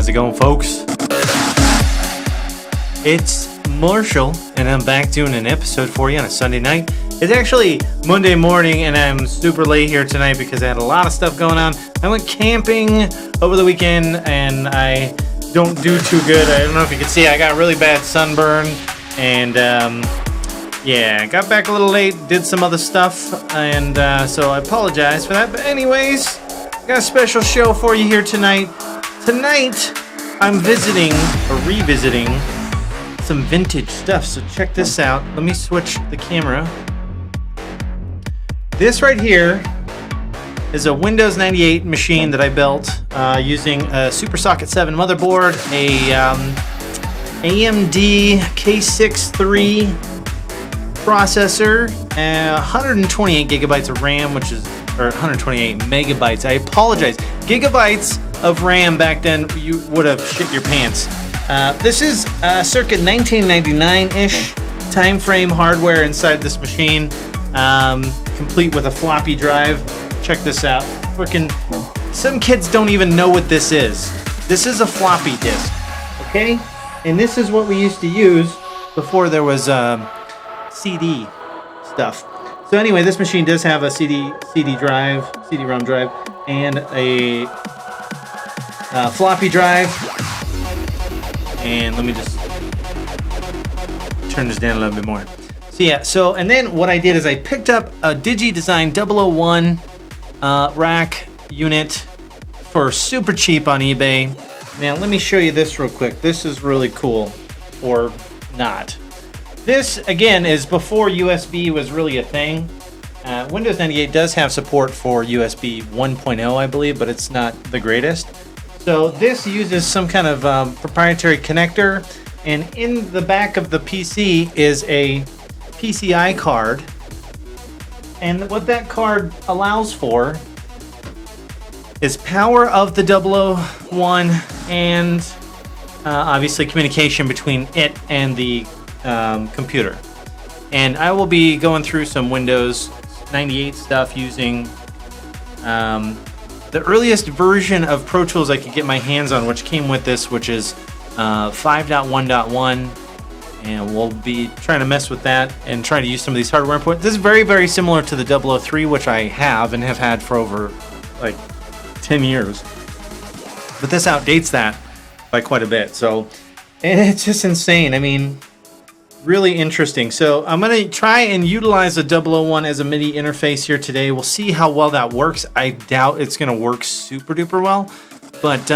How's it going, folks? It's Marshall, and I'm back doing an episode for you on a Sunday night. It's actually Monday morning, and I'm super late here tonight because I had a lot of stuff going on. I went camping over the weekend, and I don't do too good. I don't know if you can see, I got really bad sunburn, and yeah, got back a little late, did some other stuff, and so I apologize for that. But anyways, got a special show for you here tonight. Tonight, I'm visiting, or revisiting, some vintage stuff. So check this out. Let me switch the camera. This right here is a Windows 98 machine that I built using a Super Socket 7 motherboard, a AMD K6 III processor, 128 gigabytes of RAM, or 128 megabytes. I apologize. Gigabytes of RAM back then, you would have shit your pants. This is circa 1999-ish time frame hardware inside this machine, complete with a floppy drive. Check this out. Freaking, some kids don't even know what this is. This is a floppy disk, okay? And this is what we used to use before there was CD stuff. So anyway, this machine does have a CD-ROM drive, and a floppy drive. And let me just turn this down a little bit more. So yeah, and then what I did is I picked up a DigiDesign 001 rack unit for super cheap on eBay. Now let me show you this real quick. This is really cool, or not. This, again, is before USB was really a thing. Windows 98 does have support for USB 1.0, I believe, but it's not the greatest. So this uses some kind of proprietary connector, and in the back of the PC is a PCI card. And what that card allows for is power of the 001 and obviously communication between it and the computer. And I will be going through some Windows 98 stuff using the earliest version of Pro Tools I could get my hands on, which came with this, which is 5.1.1, and we'll be trying to mess with that and try to use some of these hardware inputs. This is very, very similar to the 003, which I have and have had for over like 10 years. But this outdates that by quite a bit. So, and it's just insane. I mean, really interesting. So I'm going to try and utilize the 001 as a MIDI interface here today. We'll see how well that works. I doubt it's going to work super duper well. But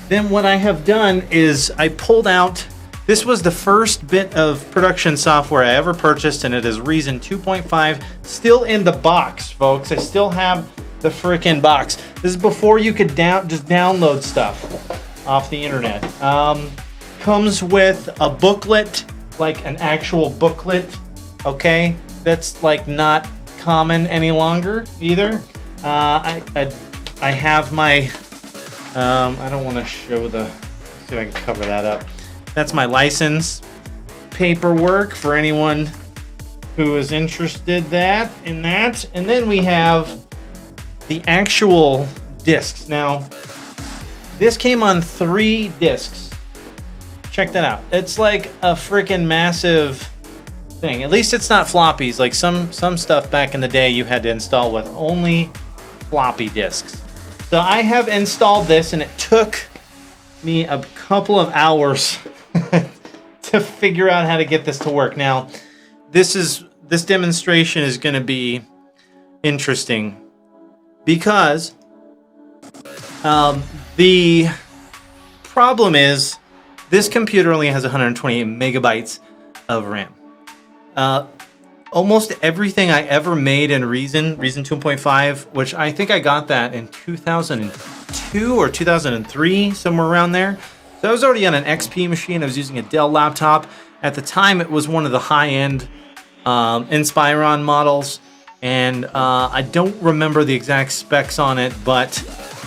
then what I have done is I pulled out, this was the first bit of production software I ever purchased, and it is Reason 2.5, still in the box, folks. I still have the freaking box. This is before you could just download stuff off the internet. Comes with a booklet, like an actual booklet, okay? That's like not common any longer either. I have my, I don't want to show let's see if I can cover that up. That's my license paperwork for anyone who is interested in that. And then we have the actual discs. Now, this came on 3 discs. Check that out. It's like a freaking massive thing. At least it's not floppies. Like some stuff back in the day you had to install with only floppy disks. So I have installed this, and it took me a couple of hours to figure out how to get this to work. Now, this demonstration is going to be interesting because the problem is this computer only has 128 megabytes of RAM. Almost everything I ever made in Reason 2.5, which I think I got that in 2002 or 2003, somewhere around there. So I was already on an XP machine. I was using a Dell laptop. At the time, it was one of the high-end Inspiron models, and I don't remember the exact specs on it, but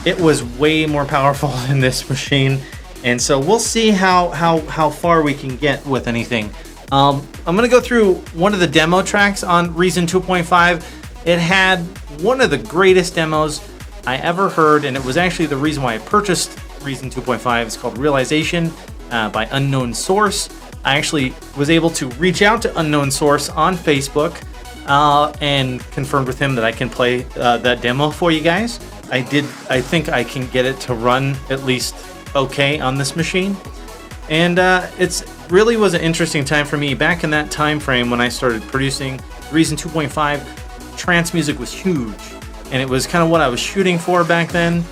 it was way more powerful than this machine. And so we'll see how far we can get with anything. I'm going to go through one of the demo tracks on Reason 2.5. It had one of the greatest demos I ever heard, and it was actually the reason why I purchased Reason 2.5. It's called Realization by Unknown Source. I actually was able to reach out to Unknown Source on Facebook and confirmed with him that I can play that demo for you guys. I think I can get it to run at least okay on this machine. And it's really was an interesting time for me. Back in that time frame when I started producing Reason 2.5, trance music was huge. And it was kind of what I was shooting for back then.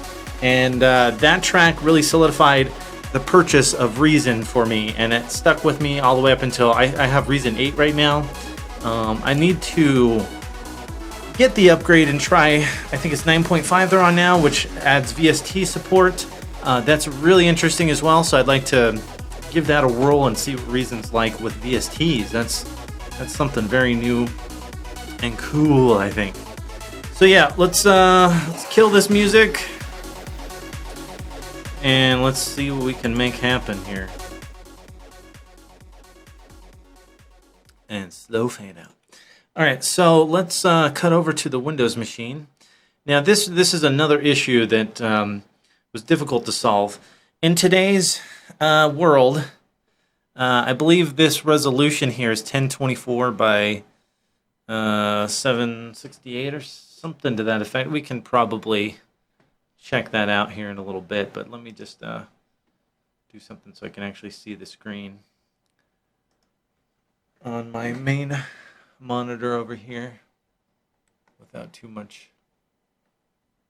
And that track really solidified the purchase of Reason for me. And it stuck with me all the way up until I have Reason 8 right now. I need to get the upgrade and try, I think it's 9.5 they're on now, which adds VST support. That's really interesting as well. So I'd like to give that a whirl and see what Reason's like with VSTs. That's something very new and cool, I think. So yeah, let's kill this music and let's see what we can make happen here. And slow fade out. All right, so let's cut over to the Windows machine. Now this is another issue that was difficult to solve. In today's world, I believe this resolution here is 1024 by 768 or something to that effect. We can probably check that out here in a little bit, but let me just do something so I can actually see the screen on my main monitor over here without too much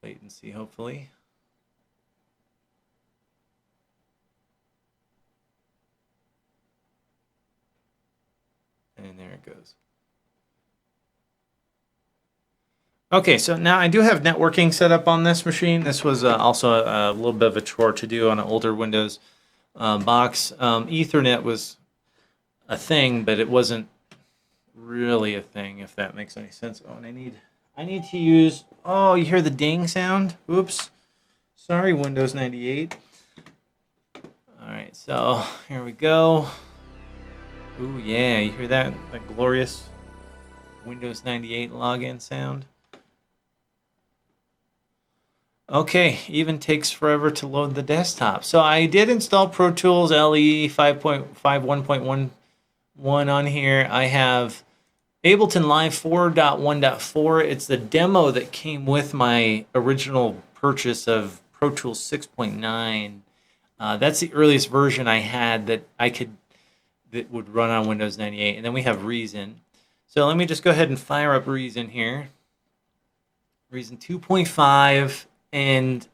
latency, hopefully. And there it goes. Okay, so now I do have networking set up on this machine. This was also a little bit of a chore to do on an older Windows box. Ethernet was a thing, but it wasn't really a thing, if that makes any sense. Oh, and I need to use, oh, you hear the ding sound? Oops. Sorry, Windows 98. All right, so here we go. Ooh, yeah, you hear that glorious Windows 98 login sound? Okay, even takes forever to load the desktop. So I did install Pro Tools LE 5.51.11 on here. I have Ableton Live 4.1.4. It's the demo that came with my original purchase of Pro Tools 6.9. That's the earliest version I had that would run on Windows 98. And then we have Reason. So let me just go ahead and fire up Reason here. Reason 2.5. And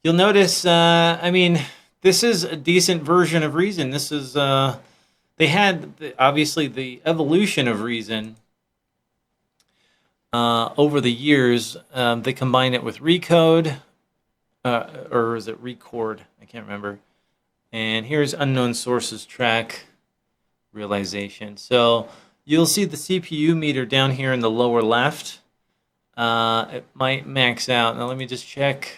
you'll notice, I mean, this is a decent version of Reason. This is, they had, obviously, the evolution of Reason over the years. They combined it with Recode, or is it Record? I can't remember. And here's Unknown Sources track Realization. So you'll see the CPU meter down here in the lower left. It might max out. Now let me just check.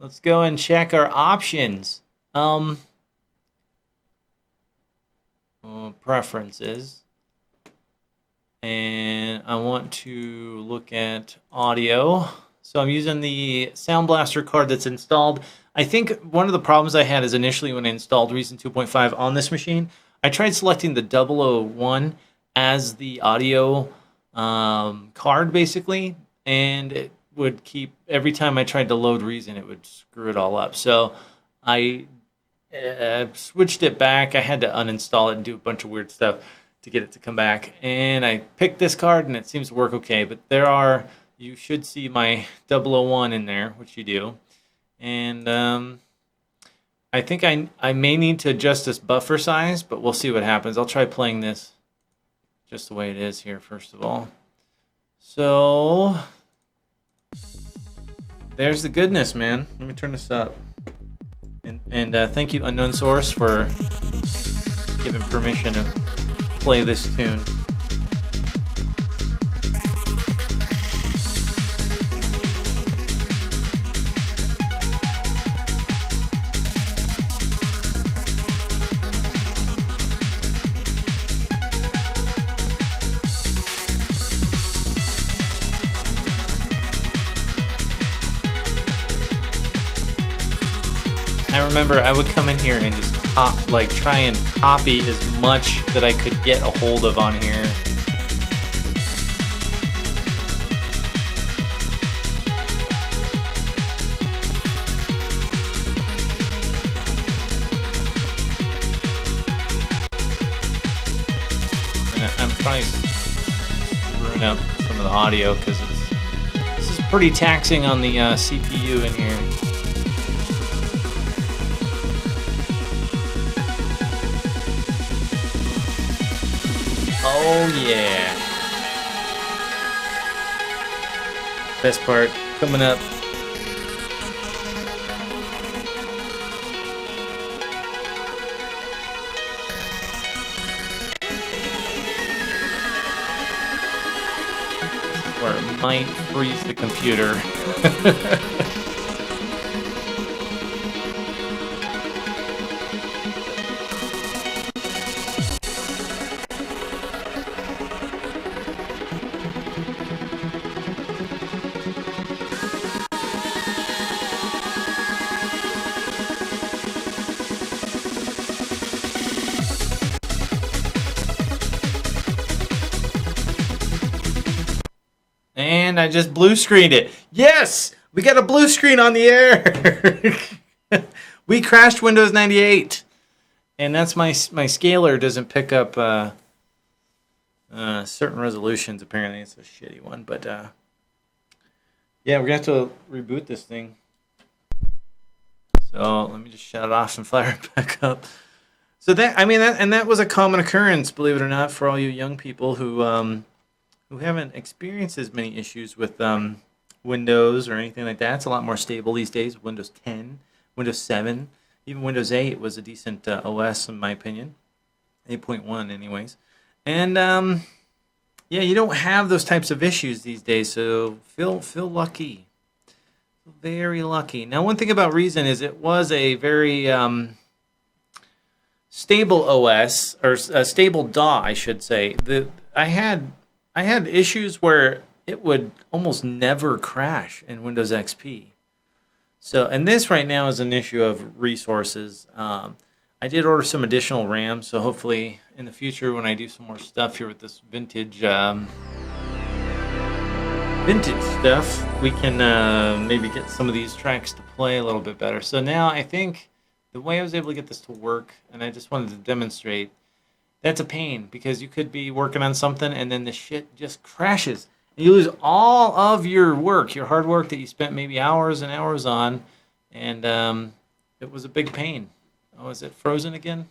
Let's go and check our options. Preferences. And I want to look at audio. So I'm using the Sound Blaster card that's installed. I think one of the problems I had is initially when I installed Reason 2.5 on this machine, I tried selecting the 001 as the audio card basically. And it would keep, every time I tried to load Reason, it would screw it all up. So I switched it back. I had to uninstall it and do a bunch of weird stuff to get it to come back. And I picked this card, and it seems to work okay. But you should see my 001 in there, which you do. And I think I may need to adjust this buffer size, but we'll see what happens. I'll try playing this just the way it is here, first of all. So there's the goodness, man. Let me turn this up. And thank you, Unknown Source, for giving permission to play this tune. I remember I would come in here and just try and copy as much that I could get a hold of on here. And I'm probably screwing up some of the audio because this is pretty taxing on the CPU in here. Oh yeah. Best part coming up. Or it might freeze the computer. And I just blue screened it. Yes! We got a blue screen on the air! We crashed Windows 98. And that's my scaler doesn't pick up certain resolutions. Apparently it's a shitty one. But yeah, we're going to have to reboot this thing. So let me just shut it off and fire it back up. So that was a common occurrence, believe it or not, for all you young people who haven't experienced as many issues with Windows or anything like that. It's a lot more stable these days. Windows 10, Windows 7, even Windows 8 was a decent OS in my opinion. 8.1 anyways. And yeah, you don't have those types of issues these days, so feel lucky. Very lucky. Now, one thing about Reason is it was a very stable OS, or a stable DAW, I should say. I had issues where it would almost never crash in Windows XP. So, and this right now is an issue of resources. I did order some additional RAM, so hopefully in the future when I do some more stuff here with this vintage stuff, we can maybe get some of these tracks to play a little bit better. So now I think the way I was able to get this to work, and I just wanted to demonstrate, that's a pain because you could be working on something and then the shit just crashes. You lose all of your work, your hard work that you spent maybe hours and hours on, and it was a big pain. Oh, is it frozen again?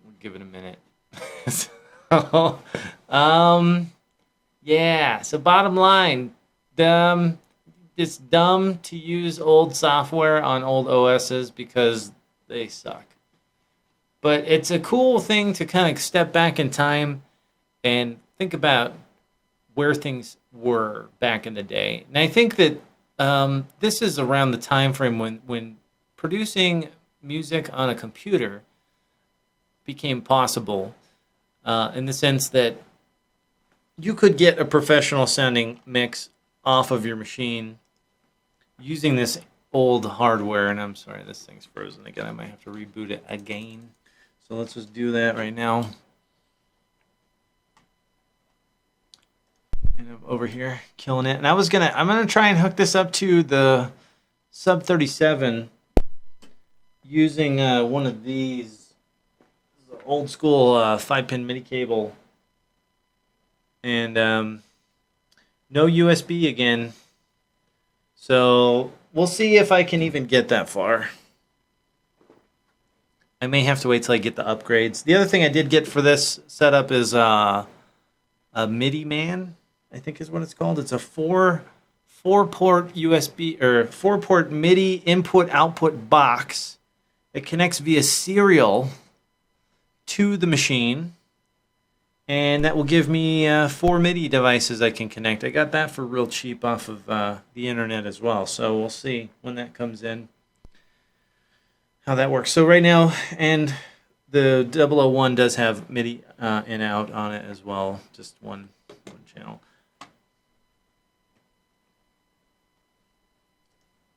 We'll give it a minute. So, yeah, so bottom line, it's dumb to use old software on old OSs because they suck. But it's a cool thing to kind of step back in time and think about where things were back in the day. And I think that this is around the time frame when producing music on a computer became possible, in the sense that you could get a professional sounding mix off of your machine using this old hardware. And I'm sorry, this thing's frozen again. I might have to reboot it again. So let's just do that right now. And I'm over here killing it. And I'm gonna try and hook this up to the Sub 37 using one of these old school 5-pin MIDI cable. And no USB again. So we'll see if I can even get that far. I may have to wait till I get the upgrades. The other thing I did get for this setup is a MIDI man, I think is what it's called. It's a four-port USB or 4-port MIDI input-output box that connects via serial to the machine, and that will give me 4 MIDI devices I can connect. I got that for real cheap off of the internet as well, so we'll see when that comes in how that works. So right now, and the 001 does have MIDI in out on it as well, just one channel.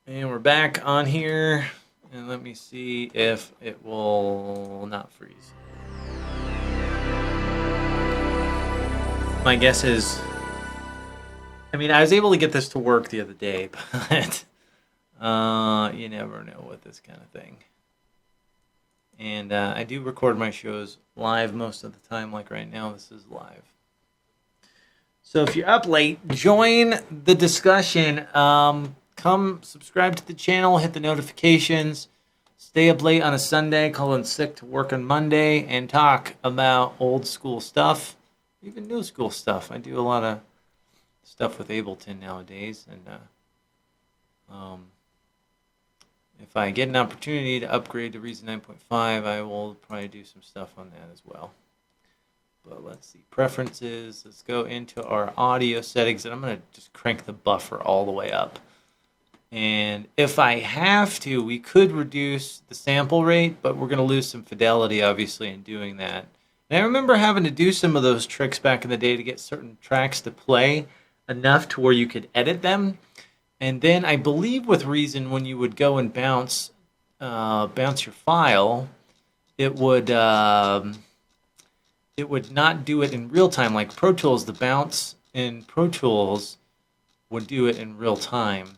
And we're back on here. And let me see if it will not freeze. My guess is, I mean, I was able to get this to work the other day, but you never know with this kind of thing. And I do record my shows live most of the time, like right now, this is live. So if you're up late, join the discussion. Come subscribe to the channel, hit the notifications, stay up late on a Sunday, call in sick to work on Monday, and talk about old school stuff, even new school stuff. I do a lot of stuff with Ableton nowadays, and if I get an opportunity to upgrade to Reason 9.5, I will probably do some stuff on that as well. But let's see, preferences. Let's go into our audio settings, and I'm going to just crank the buffer all the way up. And if I have to, we could reduce the sample rate, but we're going to lose some fidelity, obviously, in doing that. And I remember having to do some of those tricks back in the day to get certain tracks to play enough to where you could edit them. And then I believe with Reason, when you would go and bounce your file, it would not do it in real time. Like Pro Tools, the bounce in Pro Tools would do it in real time,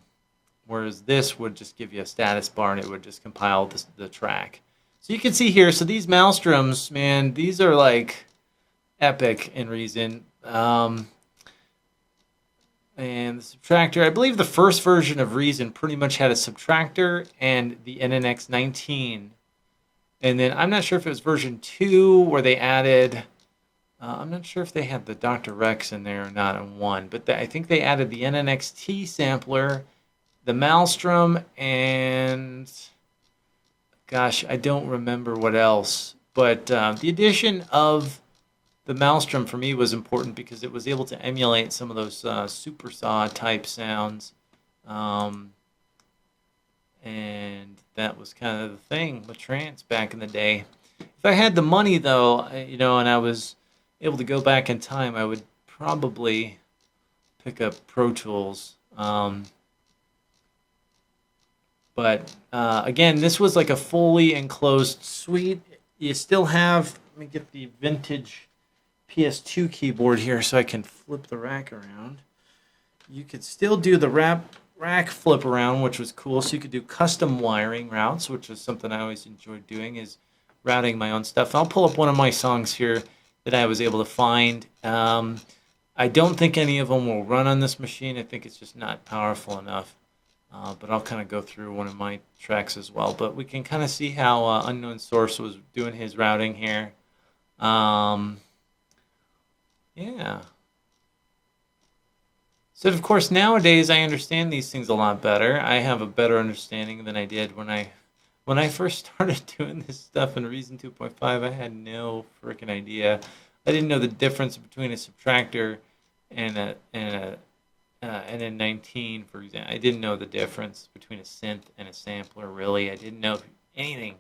whereas this would just give you a status bar and it would just compile the track. So you can see here, so these Maelstroms, man, these are like epic in Reason. And the subtractor, I believe the first version of Reason pretty much had a subtractor and the NNX19. And then I'm not sure if it was version 2 where they added, I'm not sure if they had the Dr. Rex in there or not in 1, but I think they added the NNXT sampler, the Maelstrom, and gosh, I don't remember what else. But the addition of the Maelstrom for me was important because it was able to emulate some of those super saw type sounds. And that was kind of the thing with trance back in the day. If I had the money, though, and I was able to go back in time, I would probably pick up Pro Tools. But again, this was like a fully enclosed suite. You still have, let me get the vintage PS2 keyboard here so I can flip the rack around. You could still do the rack flip around, which was cool. So you could do custom wiring routes, which is something I always enjoyed doing, is routing my own stuff. I'll pull up one of my songs here that I was able to find. I don't think any of them will run on this machine. I think it's just not powerful enough. But I'll kind of go through one of my tracks as well. But we can kind of see how Unknown Source was doing his routing here. Yeah. So, of course, nowadays I understand these things a lot better. I have a better understanding than I did when I first started doing this stuff in Reason 2.5. I had no freaking idea. I didn't know the difference between a subtractor and a N19, for example. I didn't know the difference between a synth and a sampler, really. I didn't know anything.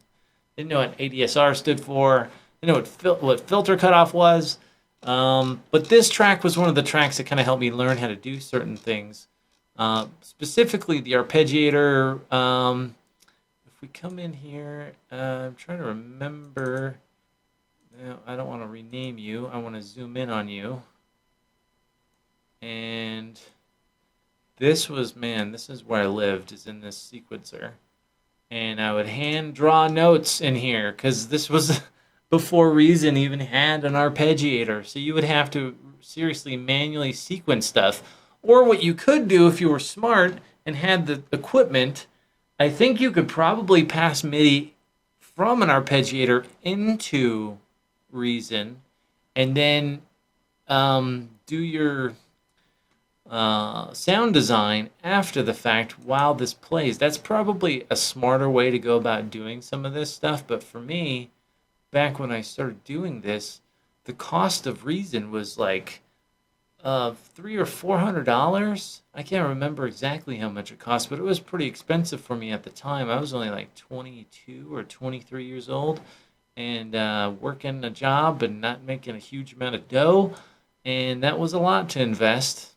Didn't know what ADSR stood for. Didn't know what filter cutoff was. But this track was one of the tracks that kind of helped me learn how to do certain things. Specifically, the arpeggiator. If we come in here, I'm trying to remember. No, I don't want to rename you. I want to zoom in on you. And this is where I lived, is in this sequencer. And I would hand draw notes in here, because this was before Reason even had an arpeggiator. So you would have to seriously manually sequence stuff. Or what you could do if you were smart and had the equipment, I think you could probably pass MIDI from an arpeggiator into Reason and then do your sound design after the fact while this plays. That's probably a smarter way to go about doing some of this stuff. But for me, back when I started doing this, the cost of Reason was like $300 or $400. I can't remember exactly how much it cost, but it was pretty expensive for me at the time. I was only like 22 or 23 years old and working a job and not making a huge amount of dough, and that was a lot to invest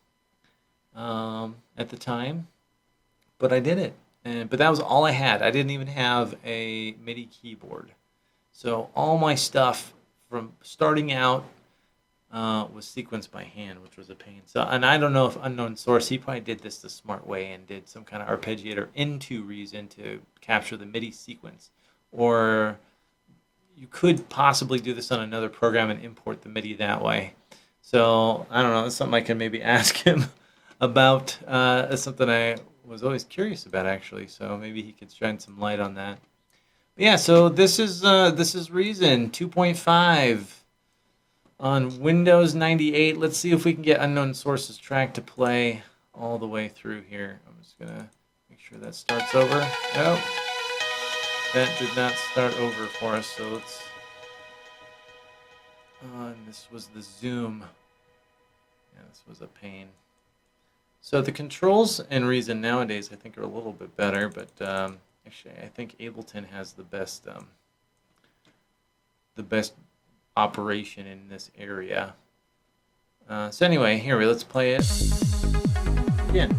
at the time, but I did it. But that was all I had. I didn't even have a MIDI keyboard. So all my stuff from starting out was sequenced by hand, which was a pain. So, and I don't know if Unknown Source, he probably did this the smart way and did some kind of arpeggiator into Reason to capture the MIDI sequence. Or you could possibly do this on another program and import the MIDI that way. So I don't know. That's something I can maybe ask him about. That's something I was always curious about, actually. So maybe he could shine some light on that. But yeah. So this is Reason 2.5 on Windows 98. Let's see if we can get Unknown Source's track to play all the way through here. I'm just gonna make sure that starts over. Nope. That did not start over for us, so let's... and this was the zoom. Yeah, this was a pain. So the controls in Reason nowadays, I think, are a little bit better, but actually, I think Ableton has the best operation in this area. So anyway, here let's play it again.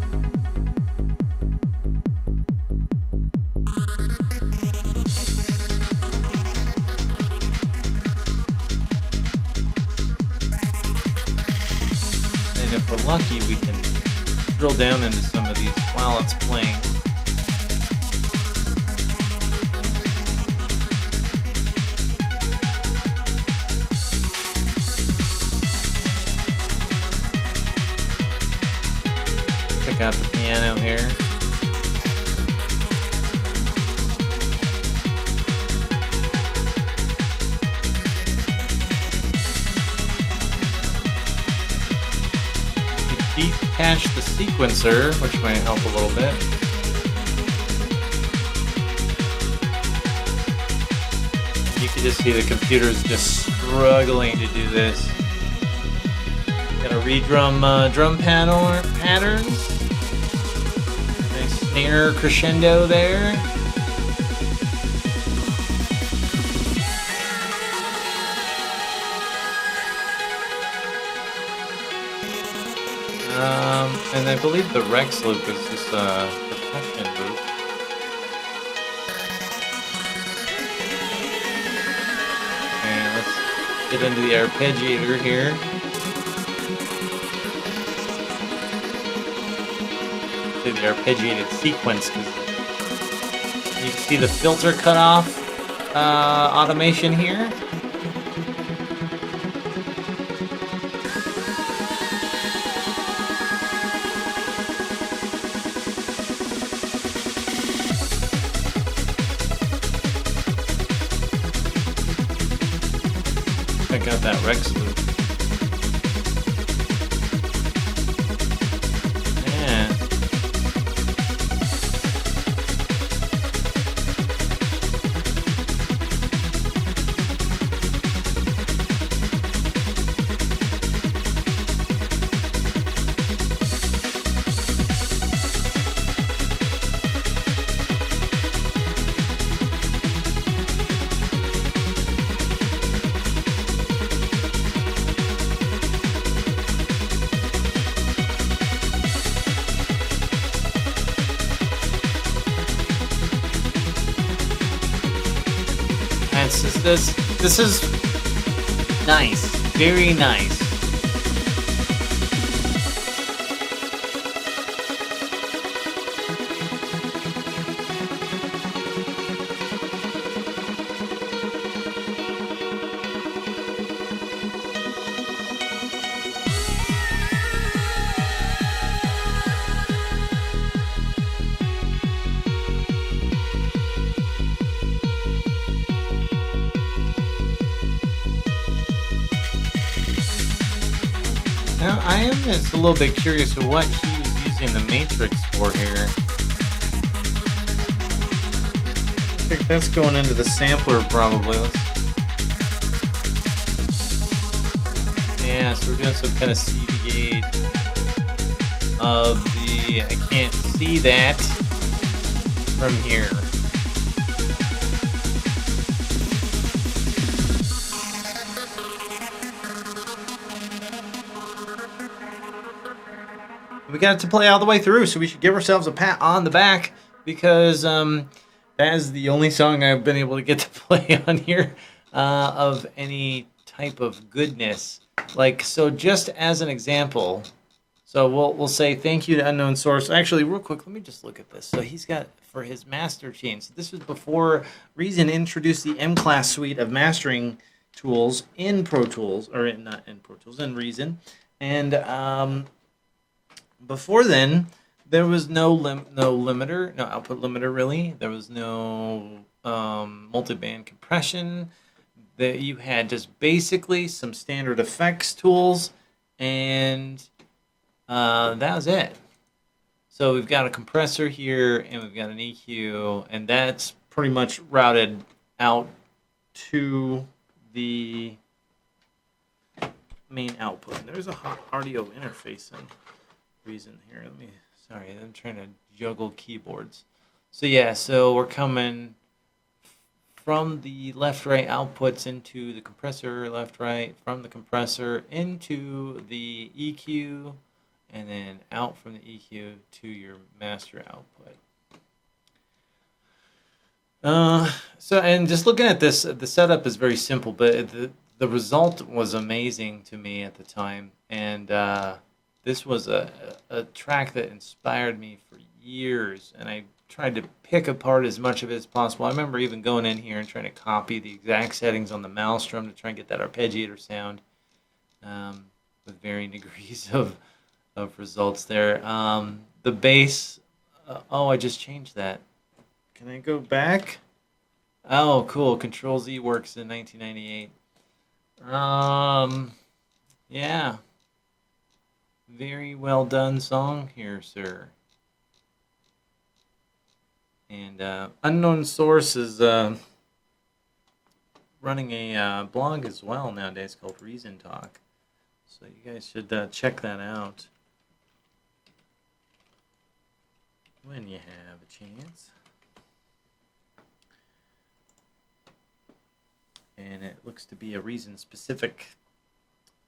If we're lucky, we can drill down into some of these while it's playing. Check out the piano here. Deep cache the sequencer, which might help a little bit. You can just see the computer's just struggling to do this. Got a redrum drum patterns. Nice snare crescendo there. And I believe the Rex loop is just a percussion loop. And let's get into the arpeggiator here. See the arpeggiated sequence, because you can see the filter cutoff automation here. Check out that Rex loop. Yeah. This is nice, very nice. Now, I am just a little bit curious of what he was using the Matrix for here. I think that's going into the sampler probably. Yeah, so we're doing some kind of CV gauge of the... I can't see that from here. We got it to play all the way through, so we should give ourselves a pat on the back. because that is the only song I've been able to get to play on here of any type of goodness. Like, so just as an example, so we'll say thank you to Unknown Source. Actually, real quick, let me just look at this. So he's got for his master chain. So this was before Reason introduced the M class suite of mastering tools in Pro Tools, or not in Pro Tools, in Reason. And before then, there was no limiter, no output limiter really. There was no multiband compression. That you had just basically some standard effects tools, and that was it. So we've got a compressor here, and we've got an EQ, and that's pretty much routed out to the main output. And there's a audio interface in Reason here. Sorry, I'm trying to juggle keyboards. So yeah, so we're coming from the left-right outputs into the compressor, left-right, from the compressor into the EQ, and then out from the EQ to your master output. So, and just looking at this, the setup is very simple, but the result was amazing to me at the time, and this was a track that inspired me for years, and I tried to pick apart as much of it as possible. I remember even going in here and trying to copy the exact settings on the Maelstrom to try and get that arpeggiator sound with varying degrees of results there. The bass, I just changed that. Can I go back? Oh, cool. Control Z works in 1998. Yeah. Very well done song here, sir. And Unknown Source is running a blog as well nowadays called Reason Talk. So you guys should check that out when you have a chance. And it looks to be a Reason-specific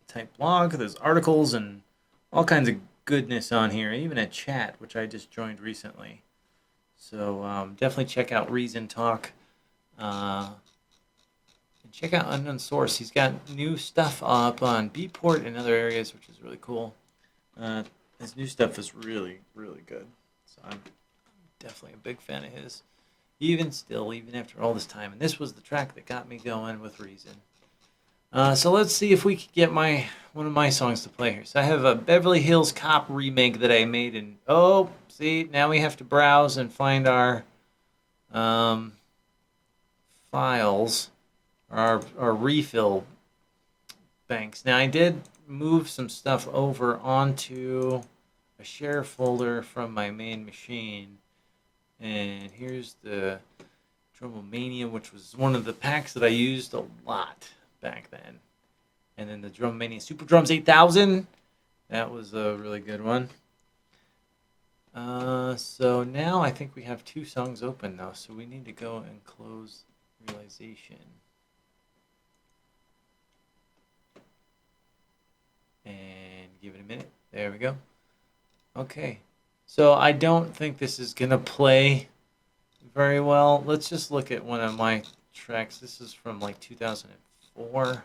type blog. There's articles and all kinds of goodness on here, even a chat, which I just joined recently. So definitely check out Reason Talk. And check out Unknown Source. He's got new stuff up on Beatport and other areas, which is really cool. His new stuff is really, really good. So I'm definitely a big fan of his. Even after all this time. And this was the track that got me going with Reason. So let's see if we can get one of my songs to play here. So I have a Beverly Hills Cop remake that I made, and see, now we have to browse and find our files, our refill banks. Now I did move some stuff over onto a share folder from my main machine, and here's the Drumomania, which was one of the packs that I used a lot back then. And then the Drumomania Super Drums 8000. That was a really good one. So now I think we have 2 songs open now. So we need to go and close Realization. And give it a minute. There we go. Okay. So I don't think this is going to play very well. Let's just look at one of my tracks. This is from like 2004.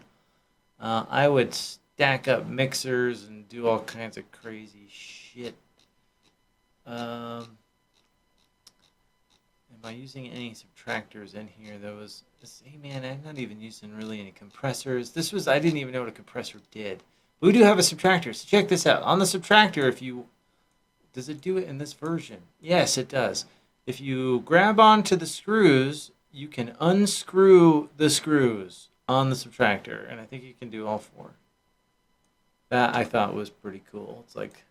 I would stack up mixers and do all kinds of crazy shit. Am I using any subtractors in here? Hey man, I'm not even using really any compressors. I didn't even know what a compressor did. But we do have a subtractor, so check this out. On the subtractor, does it do it in this version? Yes, it does. If you grab onto the screws, you can unscrew the screws on the subtractor, and I think you can do all 4. That I thought was pretty cool. It's like,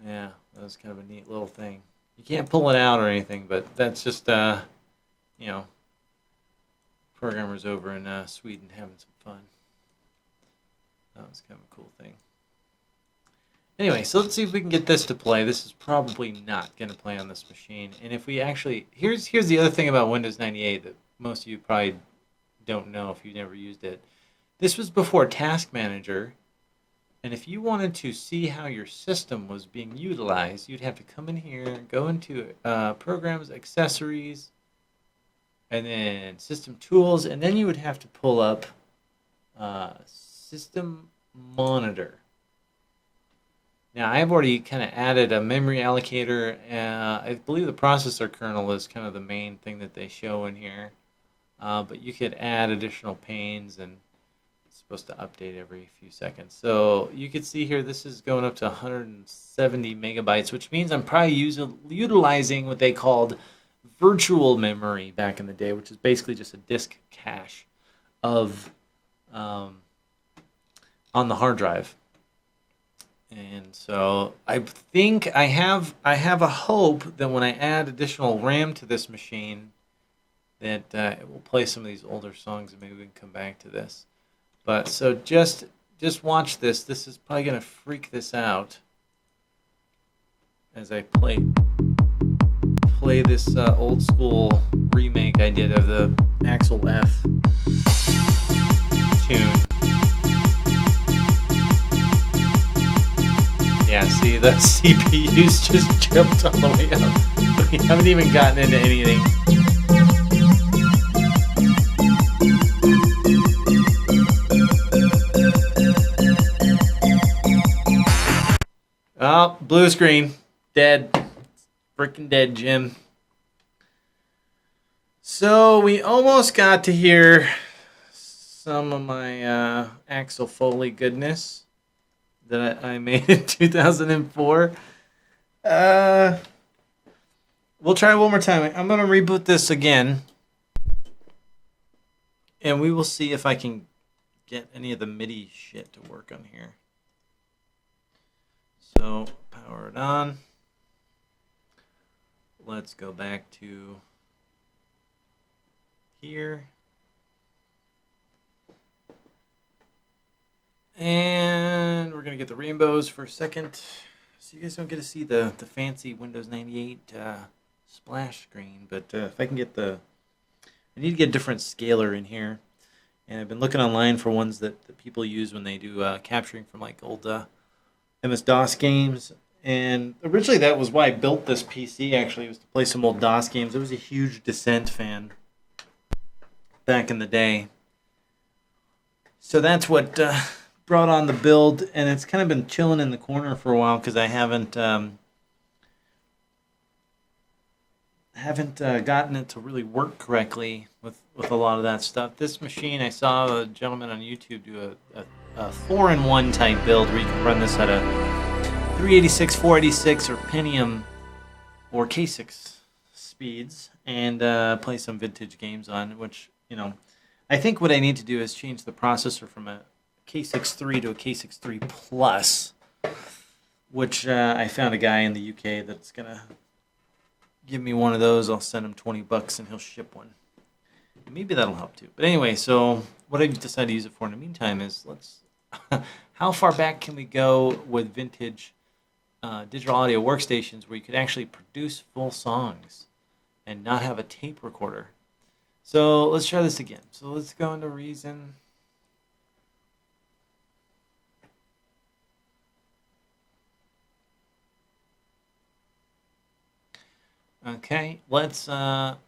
yeah, that was kind of a neat little thing. You can't pull it out or anything, but that's just, programmers over in Sweden having some fun. That was kind of a cool thing. Anyway, so let's see if we can get this to play. This is probably not going to play on this machine. And if we actually... Here's the other thing about Windows 98 that most of you probably don't know if you've never used it. This was before Task Manager. And if you wanted to see how your system was being utilized, you'd have to come in here, go into Programs, Accessories, and then System Tools, and then you would have to pull up System Monitor. Now, I've already kind of added a memory allocator. I believe the processor kernel is kind of the main thing that they show in here. But you could add additional panes, and it's supposed to update every few seconds. So you can see here, this is going up to 170 megabytes, which means I'm probably utilizing what they called virtual memory back in the day, which is basically just a disk cache of on the hard drive. And so I think I have a hope that when I add additional RAM to this machine, that it will play some of these older songs, and maybe we can come back to this. But so just watch this. This is probably gonna freak this out as I play this old school remake I did of the Axel F tune. Yeah, see, the CPU's just jumped all the way up. We haven't even gotten into anything. Oh, blue screen. Dead. Freaking dead, Jim. So we almost got to hear some of my Axel Foley goodness that I made in 2004. We'll try one more time. I'm going to reboot this again. And we will see if I can get any of the MIDI shit to work on here. So, power it on. Let's go back to here. And we're going to get the rainbows for a second. So you guys don't get to see the fancy Windows 98 splash screen. But if I can get I need to get a different scaler in here. And I've been looking online for ones that people use when they do capturing from like old MS-DOS games. And originally that was why I built this PC, actually, was to play some old DOS games. I was a huge Descent fan back in the day. So that's what brought on the build, and it's kind of been chilling in the corner for a while because I haven't gotten it to really work correctly with a lot of that stuff. This machine, I saw a gentleman on YouTube do a 4-in-1 type build where you can run this at a 386, 486, or Pentium or K6 speeds and play some vintage games on, which, you know, I think what I need to do is change the processor from a K6-3 to a K6-3 Plus, which I found a guy in the UK that's going to give me one of those. I'll send him $20 and he'll ship one. Maybe that'll help too. But anyway, so what I've decided to use it for in the meantime is how far back can we go with vintage digital audio workstations where you could actually produce full songs and not have a tape recorder. So let's try this again. So let's go into Reason. Okay, let's load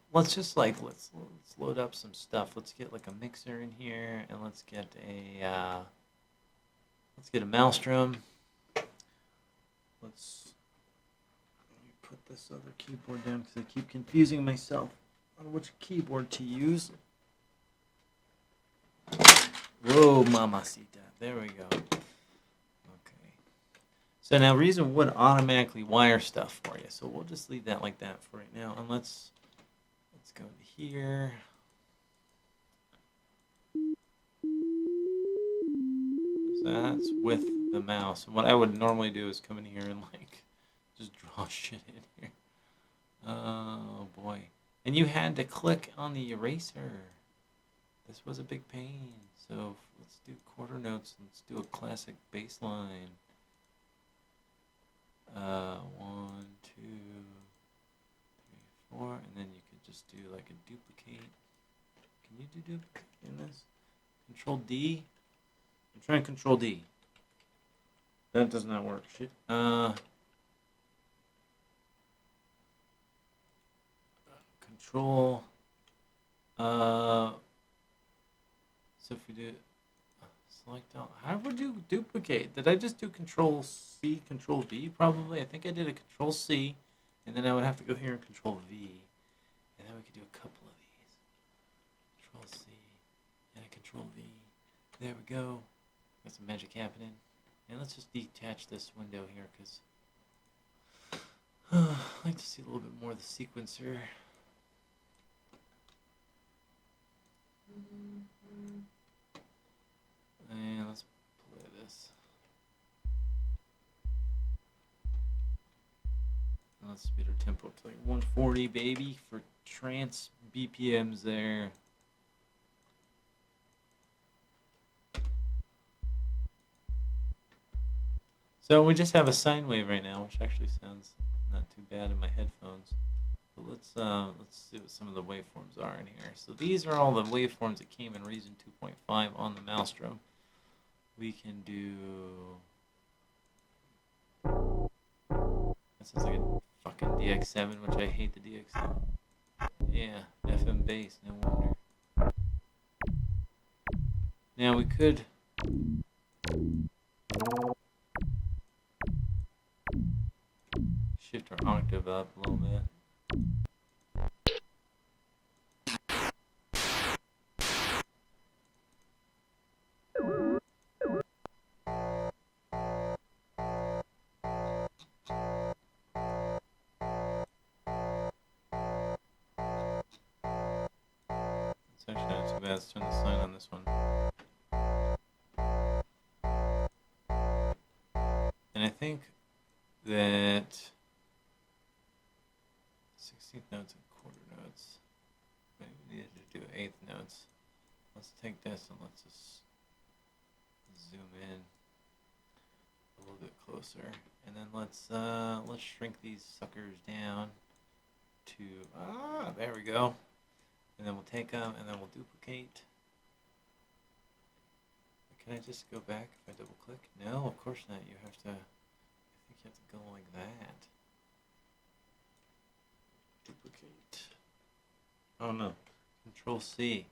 up some stuff. Let's get like a mixer in here, and let's get a Maelstrom. Let me put this other keyboard down because I keep confusing myself on which keyboard to use. Whoa, mamacita. There we go. Okay. So now Reason would automatically wire stuff for you. So we'll just leave that like that for right now. And let's go to here. So that's with the mouse. And what I would normally do is come in here and like just draw shit in here. Oh boy. And you had to click on the eraser. This was a big pain. So let's do quarter notes. Let's do a classic bass line. 1, 2, 3, 4, and then you could just do like a duplicate. Can you do duplicate in this? Control D. I'm trying Control D. That does not work. Shit. Control. So if we do select all, how would you duplicate? Did I just do Control C, Control V? Probably. I think I did a Control C, and then I would have to go here and Control V, and then we could do a couple of these. Control C and a Control V. There we go. Got some magic happening. And let's just detach this window here because I like to see a little bit more of the sequencer. And let's play this. And let's speed our tempo to like 140, baby, for trance BPMs there. So we just have a sine wave right now, which actually sounds not too bad in my headphones. But let's see what some of the waveforms are in here. So these are all the waveforms that came in Reason 2.5 on the Maelstrom. We can do. That sounds like a fucking DX7, which I hate the DX7. Yeah, FM bass, no wonder. Now we could. Shift our octave up a little bit. It's actually not too bad. Let's turn the sign on this one. And I think that 16th notes and quarter notes. Maybe we needed to do 8th notes. Let's take this and let's just zoom in a little bit closer, and then let's shrink these suckers down to there we go, and then we'll take them and then we'll duplicate. Can I just go back if I double click? No, of course not. You have to. I think you have to go like that. Duplicate. Oh no. Control C.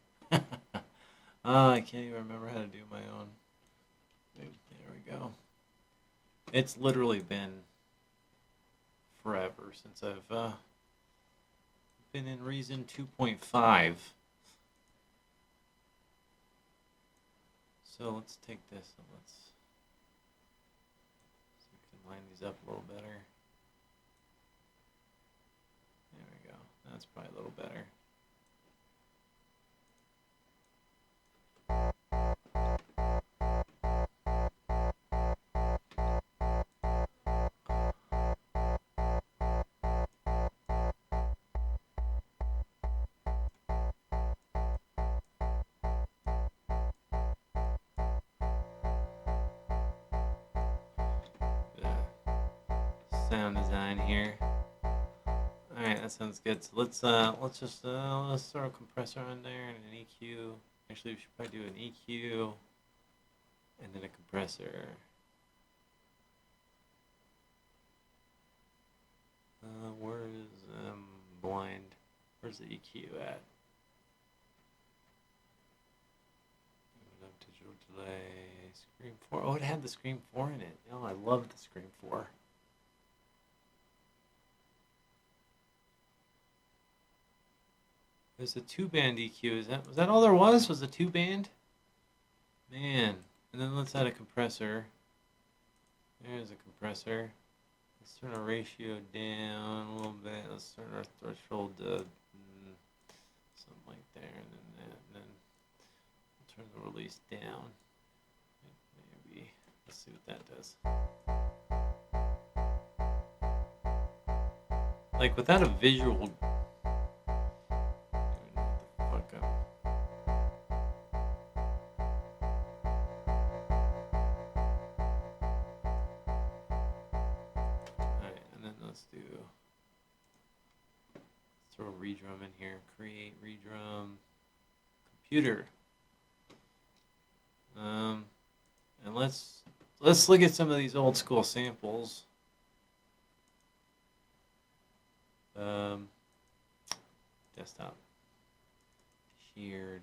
I can't even remember how to do my own. There we go. It's literally been forever since I've been in Reason 2.5. So let's take this and let's see if we can line these up a little better. There we go. That's probably a little better. Sound design here. All right, that sounds good. So let's just let's throw a compressor on there and an EQ. Actually, we should probably do an EQ and then a compressor. Where is blind? Where's the EQ at? Digital delay, Scream 4. Oh, it had the Scream 4 in it. Oh, I love the Scream 4. There's a 2-band EQ. Was that all there was? Was a 2-band? Man. And then let's add a compressor. There's a compressor. Let's turn our ratio down a little bit. Let's turn our threshold to something like there, and then we'll turn the release down. Maybe. Let's see what that does. Like without a visual. Throw a redrum in here. Create redrum. Computer. And let's let's look at some of these old school samples. Desktop. Shared.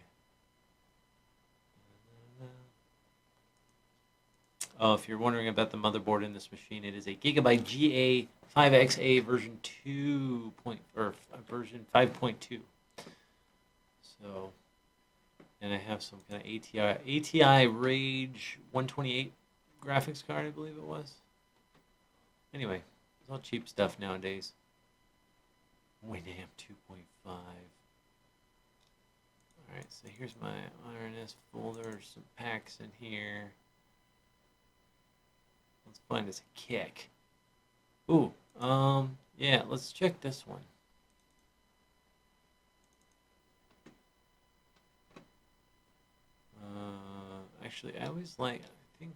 Oh, if you're wondering about the motherboard in this machine, it is a Gigabyte GA5XA version 2 or version 5.2. So, and I have some kind of ATI Rage 128 graphics card, I believe it was. Anyway, it's all cheap stuff nowadays. Winamp 2.5. Alright, so here's my RNS folder, some packs in here. Let's find us a kick. Ooh, yeah, let's check this one. Actually, I always like, I think,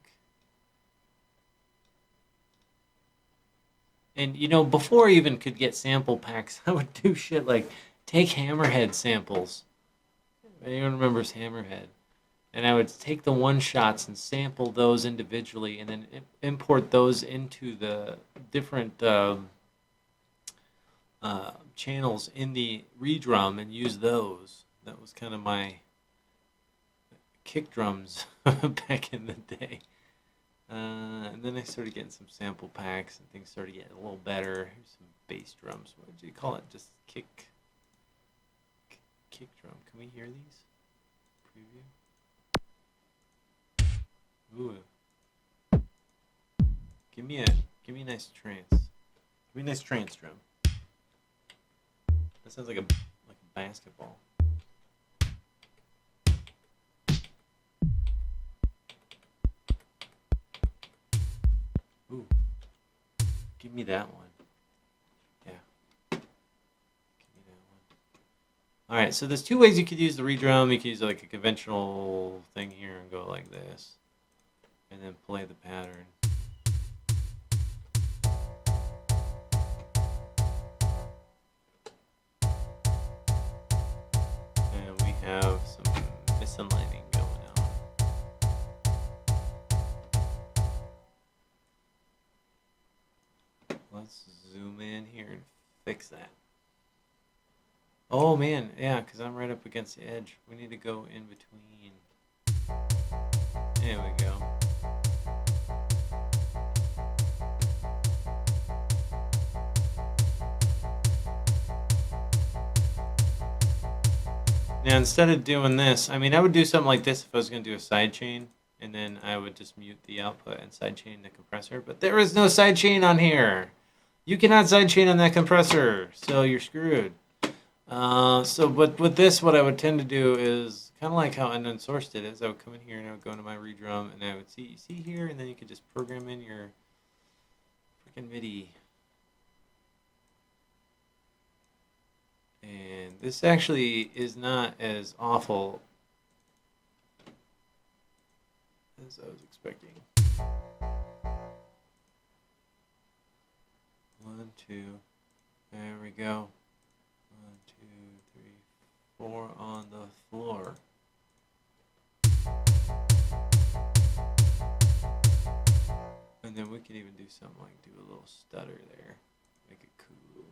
and you know, before I even could get sample packs, I would do shit like take Hammerhead samples. Anyone remembers Hammerhead? And I would take the one-shots and sample those individually and then import those into the different channels in the redrum and use those. That was kind of my kick drums back in the day. And then I started getting some sample packs and things started getting a little better. Here's some bass drums. What do you call it? Just kick drum. Can we hear these? Preview. Ooh. Give me a nice trance. Give me a nice trance drum. That sounds like a basketball. Ooh. Give me that one. Yeah. Give me that one. Alright, so there's two ways you could use the redrum. You could use like a conventional thing here and go like this. And then play the pattern. And we have some misaligning going on. Let's zoom in here and fix that. Oh man, yeah, because I'm right up against the edge. We need to go in between. There we go. Now, instead of doing this, I mean, I would do something like this if I was going to do a sidechain, and then I would just mute the output and sidechain the compressor. But there is no sidechain on here. You cannot sidechain on that compressor, so you're screwed. But with this, what I would tend to do is kind of like how Unknown Source did is I would come in here and I would go into my redrum, and I would see here, and then you could just program in your freaking MIDI. And this actually is not as awful as I was expecting. 1, 2, there we go. 1, 2, 3, 4 on the floor. And then we could even do something like do a little stutter there. Make it cool.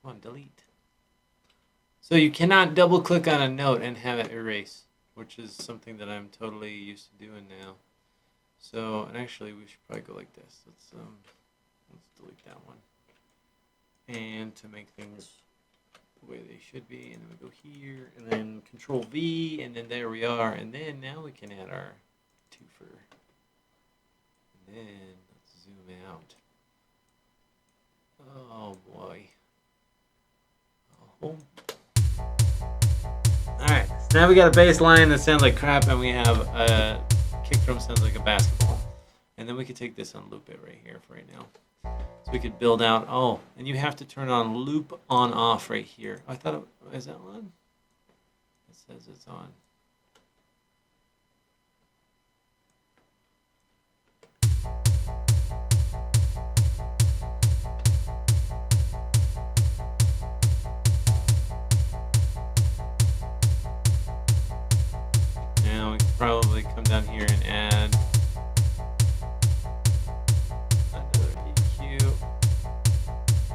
Come on, delete. So you cannot double click on a note and have it erase, which is something that I'm totally used to doing now. So, and actually we should probably go like this. Let's delete that one. And to make things the way they should be, and then we go here, and then Control V, and then there we are, and then now we can add our twofer. And then let's zoom out. Oh boy. Alright, so now we got a bass line that sounds like crap, and we have a kick drum sounds like a basketball. And then we could take this and loop it right here for right now. So we could build out, oh, and you have to turn on loop on off right here. I thought, is that on? It says it's on. Now we can probably come down here and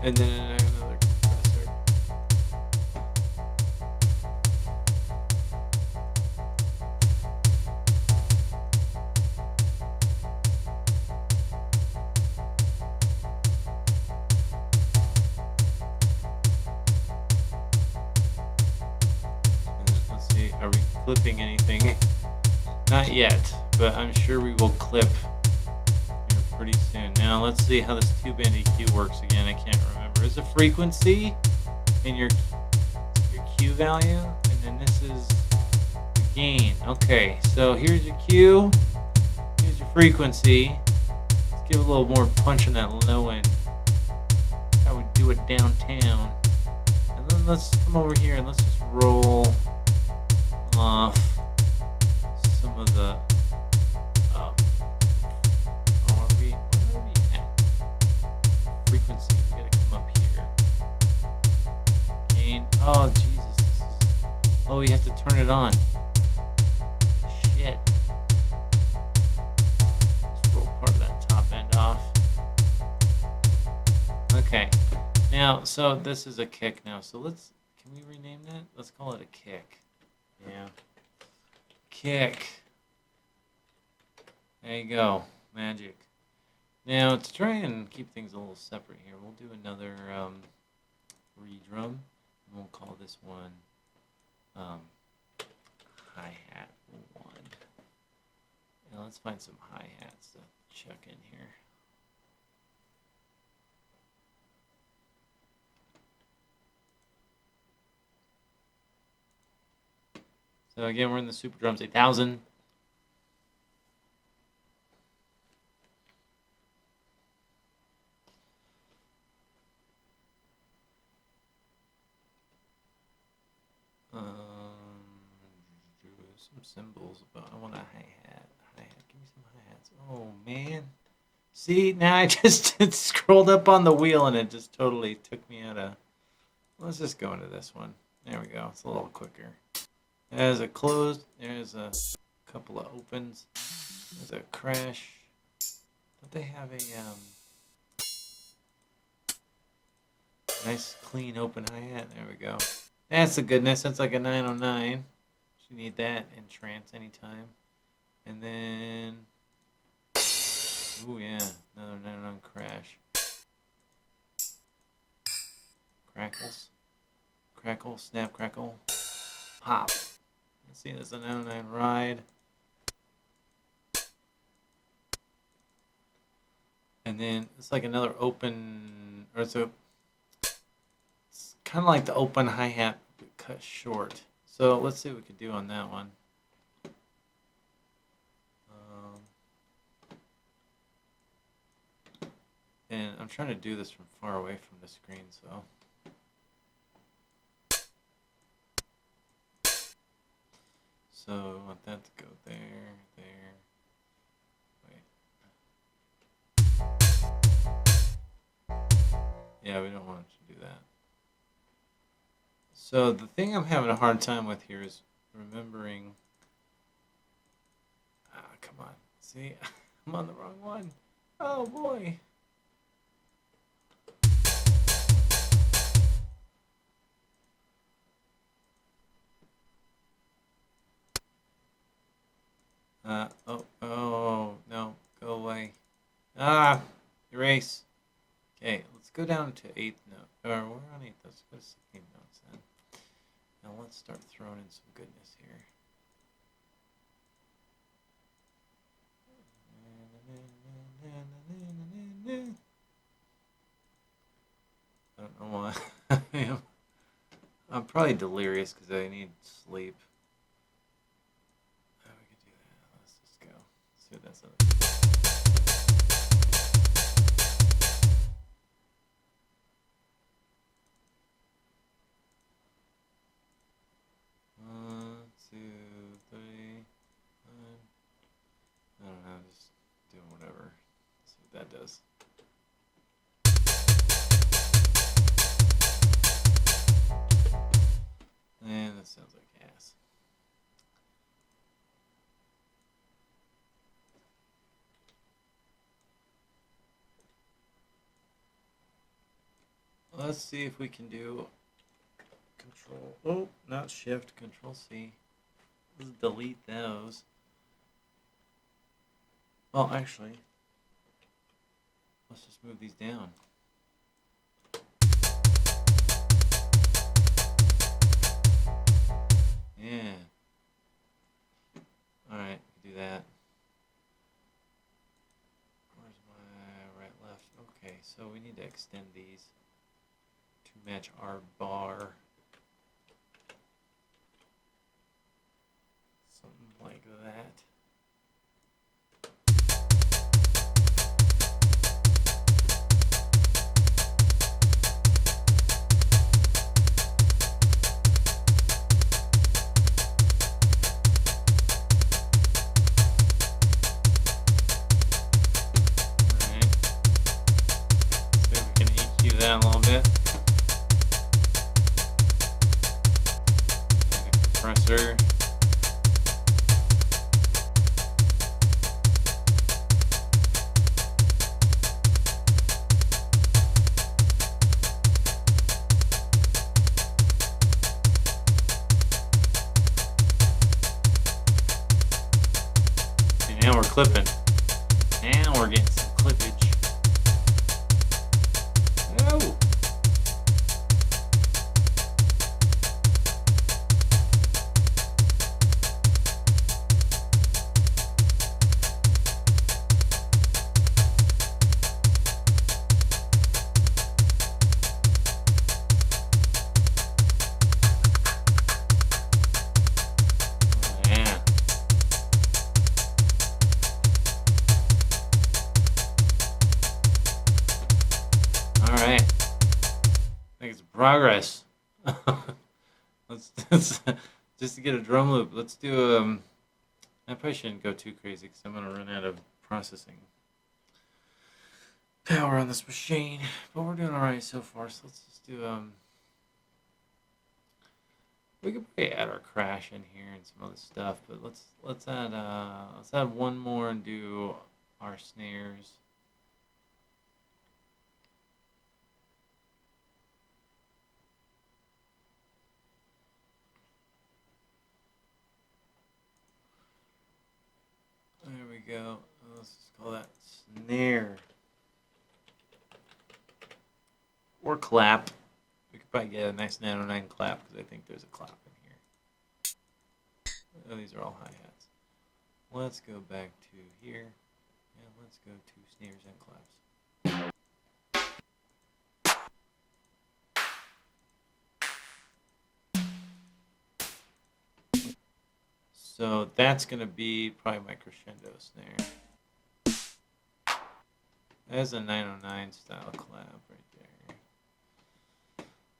and then another compressor. Let's see, are we clipping anything? Not yet, but I'm sure we will clip here pretty soon. Now let's see how this two-band EQ works again. I can't remember. Is it frequency in your Q value? And then this is the gain. Okay, so here's your Q. Here's your frequency. Let's give a little more punch on that low end. How we do it downtown. And then let's come over here and let's just roll off some of the where are we at? Frequency, we gotta come up here. Gain. Oh Jesus. Oh, you have to turn it on. Shit. Let's roll part of that top end off. Okay. Now, so this is a kick now. So can we rename that? Let's call it a kick. Yeah. Kick. There you go. Magic. Now, to try and keep things a little separate here, we'll do another redrum. And we'll call this one hi-hat 1. Now, let's find some hi-hats to check in here. So again, we're in the Super Drums 8000. Some cymbals, but I want a hi-hat. Hi-hat, give me some hi-hats. Oh man. See, now I just scrolled up on the wheel and it just totally took me out of... Let's just go into this one. There we go. It's a little quicker. There's a closed. There's a couple of opens. There's a crash. Don't they have a nice clean open hi-hat? There we go. That's the goodness. That's like a 909. You need that in trance anytime. And then... Ooh, yeah. Another 909 crash. Crackles. Crackle, snap, crackle. Pop. Let's see, there's a 909 ride. And then it's like another open... Or it's kind of like the open hi-hat cut short. So let's see what we could do on that one. And I'm trying to do this from far away from the screen, so. So I want that to go there, there. Wait. Yeah, we don't want it to do that. So the thing I'm having a hard time with here is remembering. Come on. See, I'm on the wrong one. Oh boy. Oh, no, go away. Erase. Okay, let's go down to 8th note. Or we're on 8th, let's go to 16th notes then. Now let's start throwing in some goodness here. I don't know why. I'm probably delirious because I need sleep. We could do that. Let's just go. Let's see what that's like. One, two, three, one. I don't know, just doing whatever. Let's see what that does. And that sounds like ass. let's see if we can do Control. Oh, not Shift. Control C. Let's delete those. Well, actually, let's just move these down. Yeah. Alright, do that. Where's my right, left? Okay, so we need to extend these to match our bar. Something like that. That a little bit. And a compressor. And now we're clipping. Now we're getting some clippage. Oh. Yeah. All right. I think it's progress. let's just to get a drum loop. Let's do I probably shouldn't go too crazy because I'm gonna run out of processing power on this machine. But we're doing all right so far. So let's just do we could probably add our crash in here and some other stuff. But let's add one more and do our snares. There we go. Let's just call that snare. Or clap. We could probably get a nice 909 clap because I think there's a clap in here. Oh, these are all hi-hats. Let's go back to here. And let's go to snares and claps. So that's going to be probably my crescendo snare. There's a 909 style clap right there.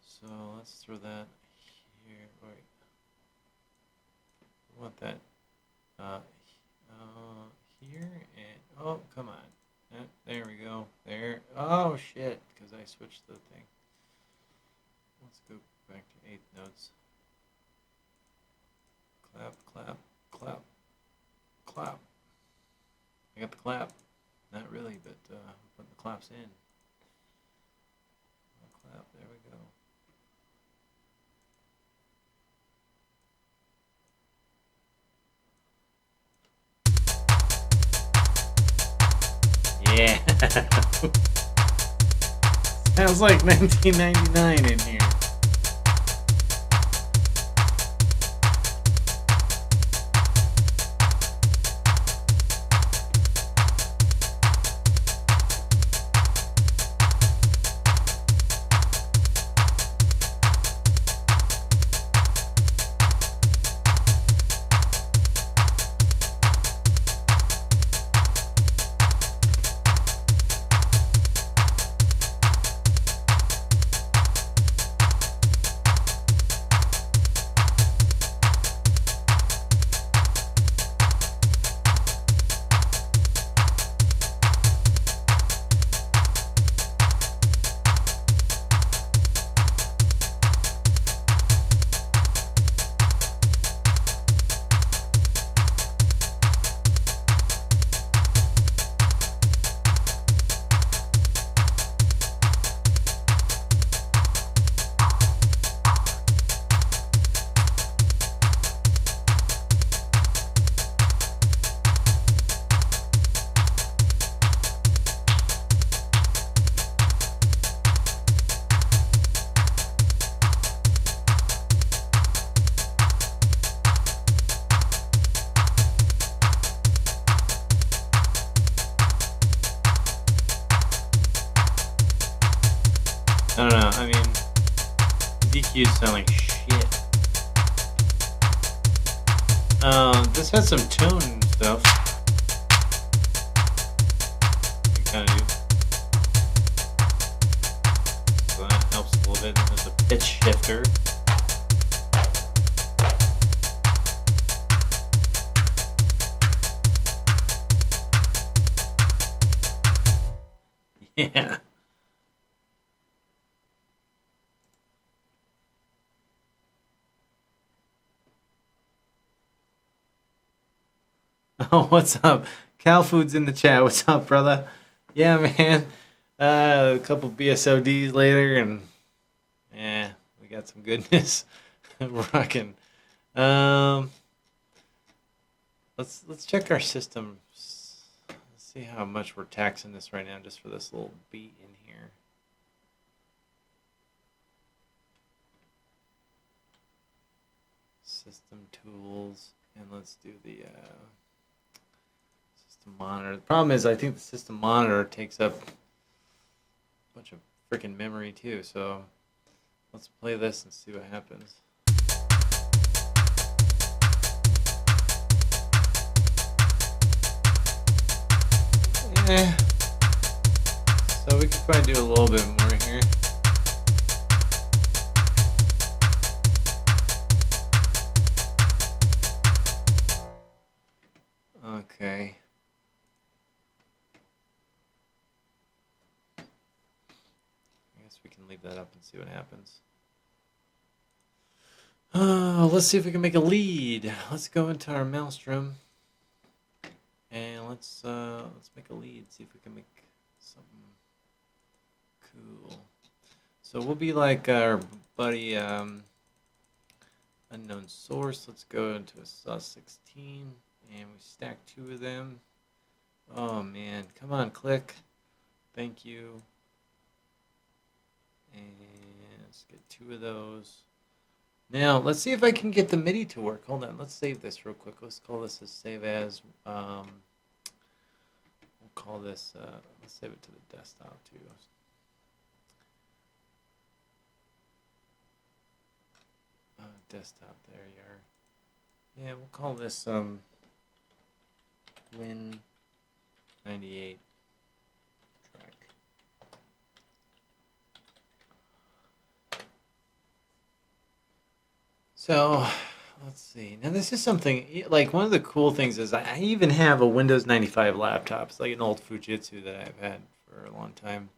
So let's throw that here. Wait. I want that here and oh, come on. There we go. There. Oh shit, because I switched the thing. Let's go back to 8th notes. Clap, clap, clap, clap. I got the clap. Not really, but putting the claps in. Clap, there we go. Yeah. Sounds like 1999 in here. I don't know. I mean, DQs sound like shit. This has some tone stuff. You kind of do. So that helps a little bit. There's a pitch shifter. Yeah. Oh, what's up? Cow Food's in the chat. What's up, brother? Yeah, man. A couple BSODs later, and yeah, we got some goodness. Rocking. Let's check our system. Let's see how much we're taxing this right now, just for this little beat in here. System tools, and let's do the system monitor. The problem is, I think the system monitor takes up a bunch of freaking memory too. So let's play this and see what happens. So we could probably do a little bit more here. Okay. I guess we can leave that up and see what happens. Let's see if we can make a lead. Let's go into our maelstrom. And let's make a lead, see if we can make something cool. So we'll be like our buddy unknown source. Let's go into a sauce 16 and we stack 2 of them. Oh man, come on, click. Thank you. And let's get 2 of those. Now let's see if I can get the MIDI to work. Hold on, let's save this real quick. Let's call this a save as. We'll call this. Let's save it to the desktop too. Desktop. There you are. Yeah, we'll call this Win 98 track. So let's see. Now this is something like one of the cool things is I even have a Windows 95 laptop. It's like an old Fujitsu that I've had for a long time.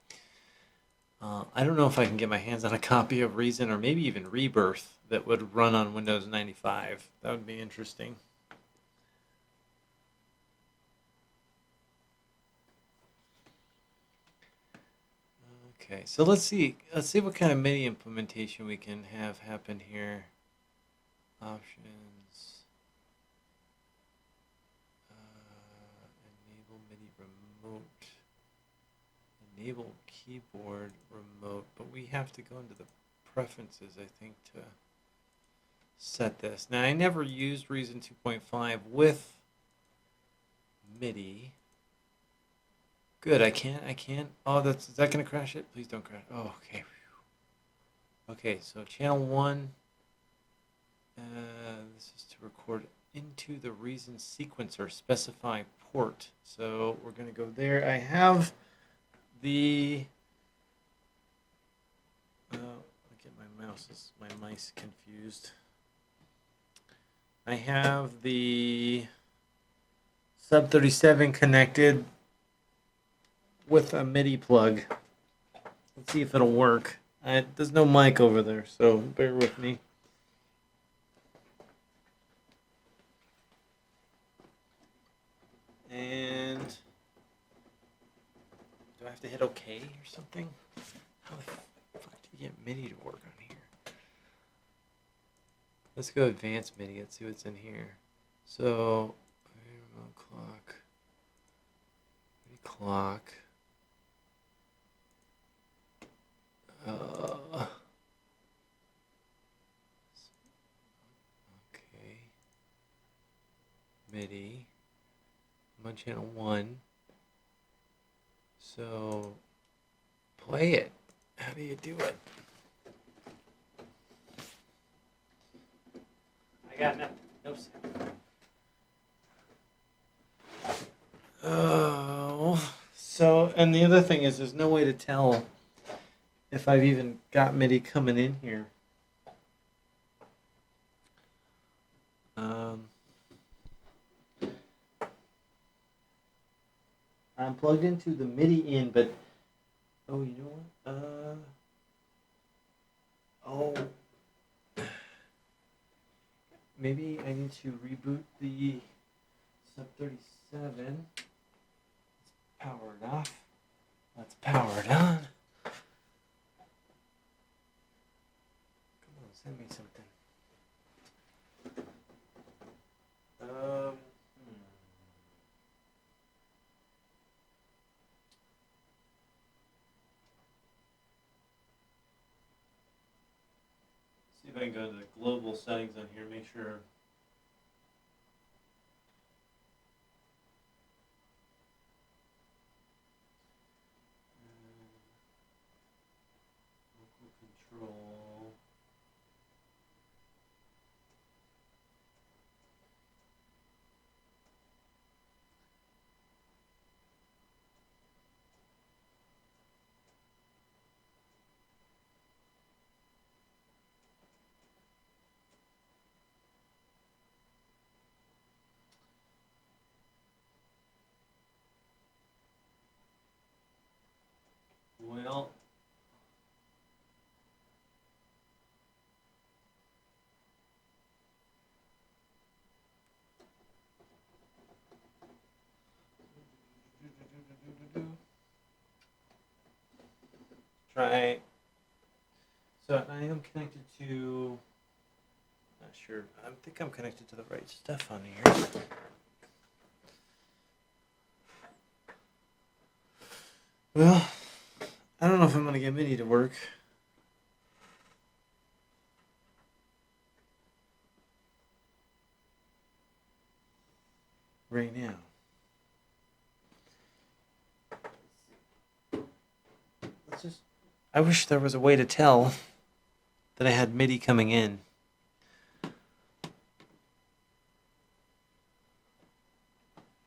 I don't know if I can get my hands on a copy of Reason or maybe even Rebirth that would run on Windows 95. That would be interesting. Okay, so let's see what kind of MIDI implementation we can have happen here. Options. Enable MIDI remote. Enable keyboard remote, but we have to go into the preferences, I think, to set this. Now, I never used Reason 2.5 with MIDI. Good, I can't. Oh, is that going to crash it? Please don't crash. Oh, okay. Okay, so channel 1. This is to record into the Reason sequencer, specify port. So we're going to go there. I have the I get my mice confused. I have the sub 37 connected with a MIDI plug. Let's see if it'll work. There's no mic over there, so bear with me. And do I have to hit OK or something? How the fuck do you get MIDI to work on here? Let's go advanced MIDI. Let's see what's in here. So, remote clock. MIDI clock. Okay. MIDI. I'm on channel 1. So, play it. How do you do it? I got nothing. No sound. Oh. So, and the other thing is there's no way to tell if I've even got MIDI coming in here. I'm plugged into the MIDI in, but oh, you know what? Maybe I need to reboot the Sub 37. Let's power it off. Let's power it on. Come on, send me something. See if I can go to the global settings on here, make sure. Local control. Well, try. So I am connected to. Not sure. I think I'm connected to the right stuff on here. Well, I don't know if I'm gonna get MIDI to work. Right now. I wish there was a way to tell that I had MIDI coming in.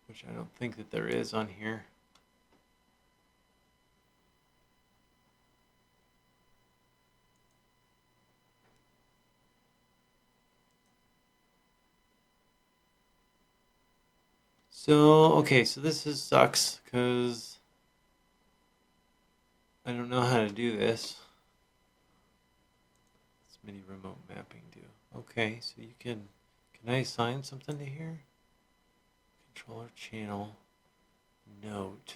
Which I don't think that there is on here. So, okay, so this sucks because I don't know how to do this. What's MIDI remote mapping do? Okay, so you can I assign something to here? Controller channel, note.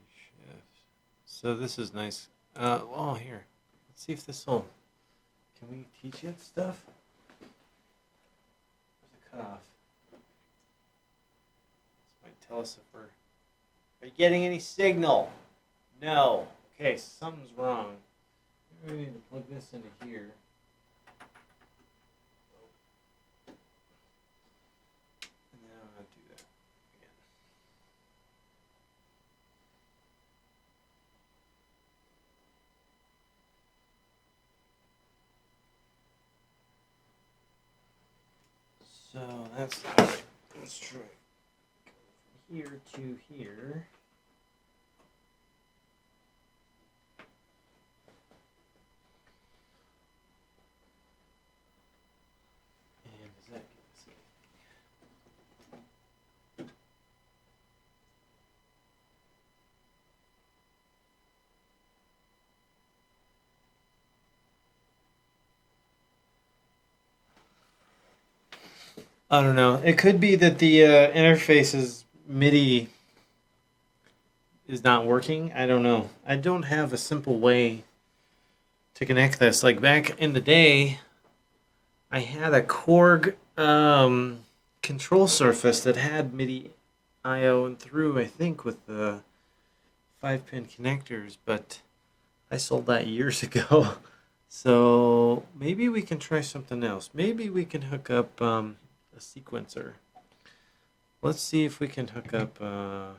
Shift. So this is nice. Oh, here. Let's see if this will. Can we teach it stuff? Where's the cutoff? This might tell us if we're. Are you getting any signal? No. Okay, something's wrong. Maybe we need to plug this into here. And then I'm going to do that again. So that's right. Let's try. From here to here. And does that get us anything? I don't know. It could be that the interface's MIDI is not working. I don't know. I don't have a simple way to connect this. Like back in the day, I had a Korg control surface that had MIDI I/O and through, I think, with the 5-pin connectors, but I sold that years ago. So maybe we can try something else. Maybe we can hook up a sequencer. Let's see if we can hook up. Oh,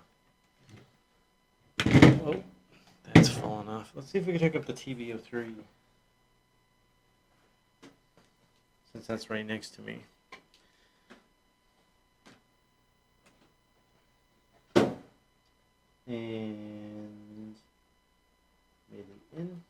that's fallen off. Let's see if we can hook up the TB03. Since that's right next to me. And maybe in.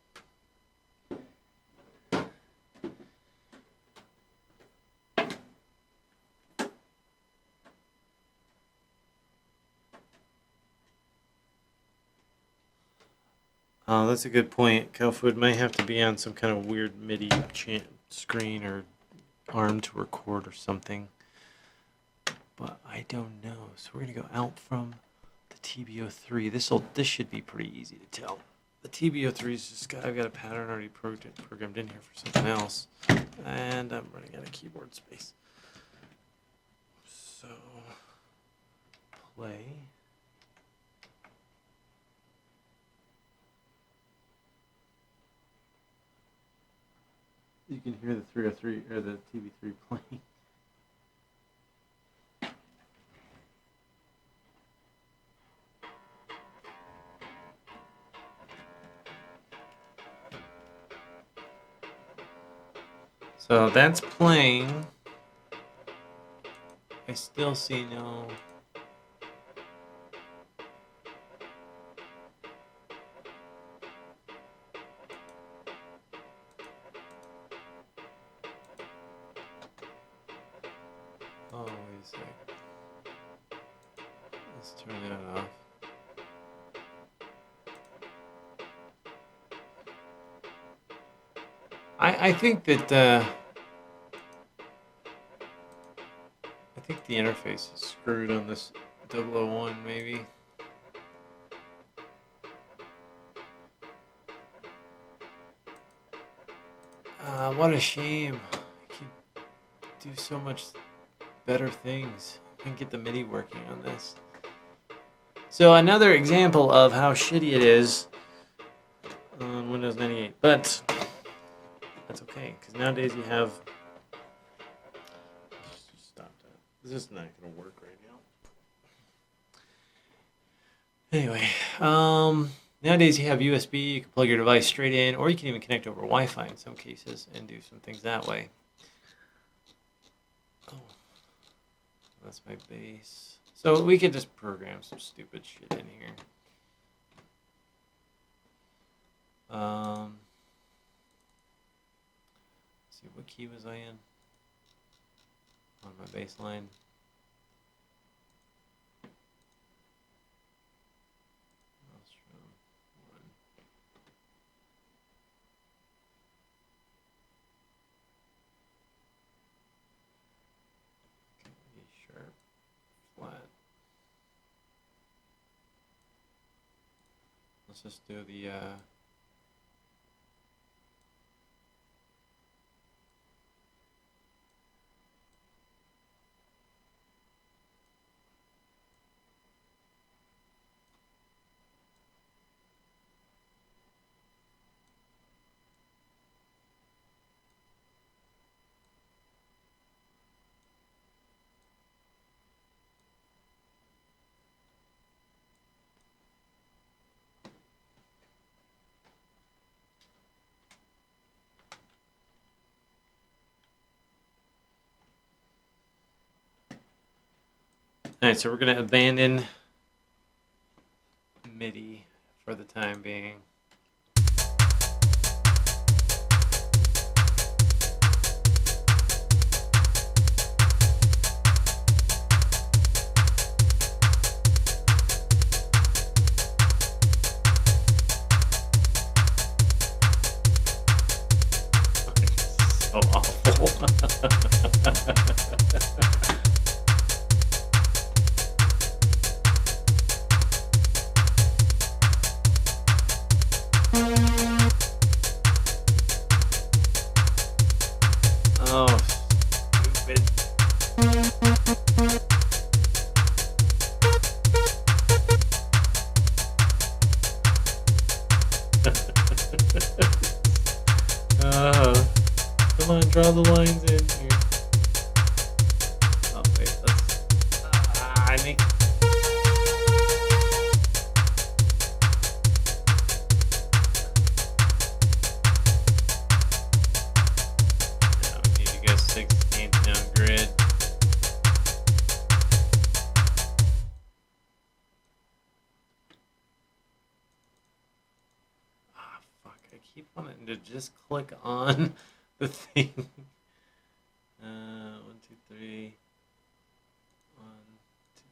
Oh, that's a good point. Cowfood might have to be on some kind of weird MIDI screen or arm to record or something. But I don't know. So we're going to go out from the TB03. This should be pretty easy to tell. The TB03 is just I've got a pattern already programmed in here for something else. And I'm running out of keyboard space. So play. You can hear the 303 or the TB3 playing. So that's playing. I still see no. Oh, wait a sec. Let's turn that off. I think that I think the interface is screwed on this 001 maybe. What a shame. I could do so much better things. I can get the MIDI working on this. So another example of how shitty it is on Windows 98, but that's okay, because nowadays you have. Stop that. This is not going to work right now. Anyway, nowadays you have USB. You can plug your device straight in, or you can even connect over Wi-Fi in some cases and do some things that way. Oh, that's my bass. So we could just program some stupid shit in here. See, what key was I in? On my bass line. E sharp, flat. Let's just do the Alright, so we're going to abandon MIDI for the time being. So awful. behind me. Now we need to go 16th down grid. Ah, fuck. I keep wanting to just click on the thing. 1, 2, 3. 1, 2,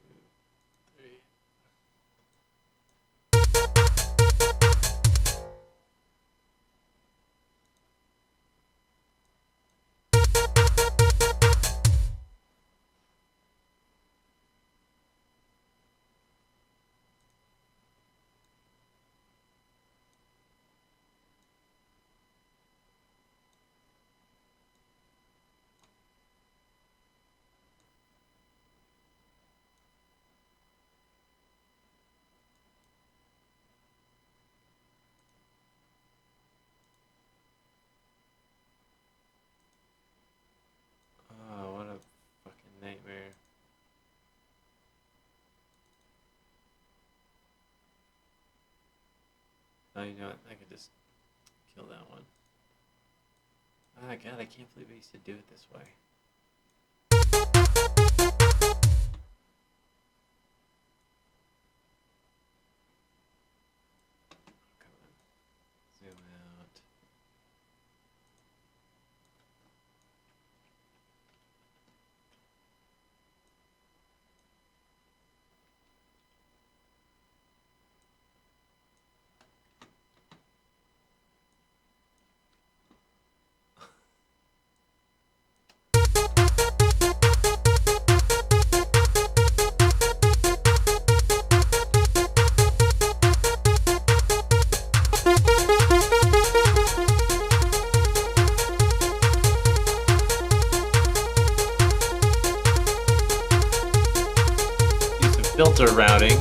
3. Oh, what a fucking nightmare. Oh, you know what? I could just kill that one. Ah, God, I can't believe I used to do it this way. Come on. Zoom out. Use some filter routing.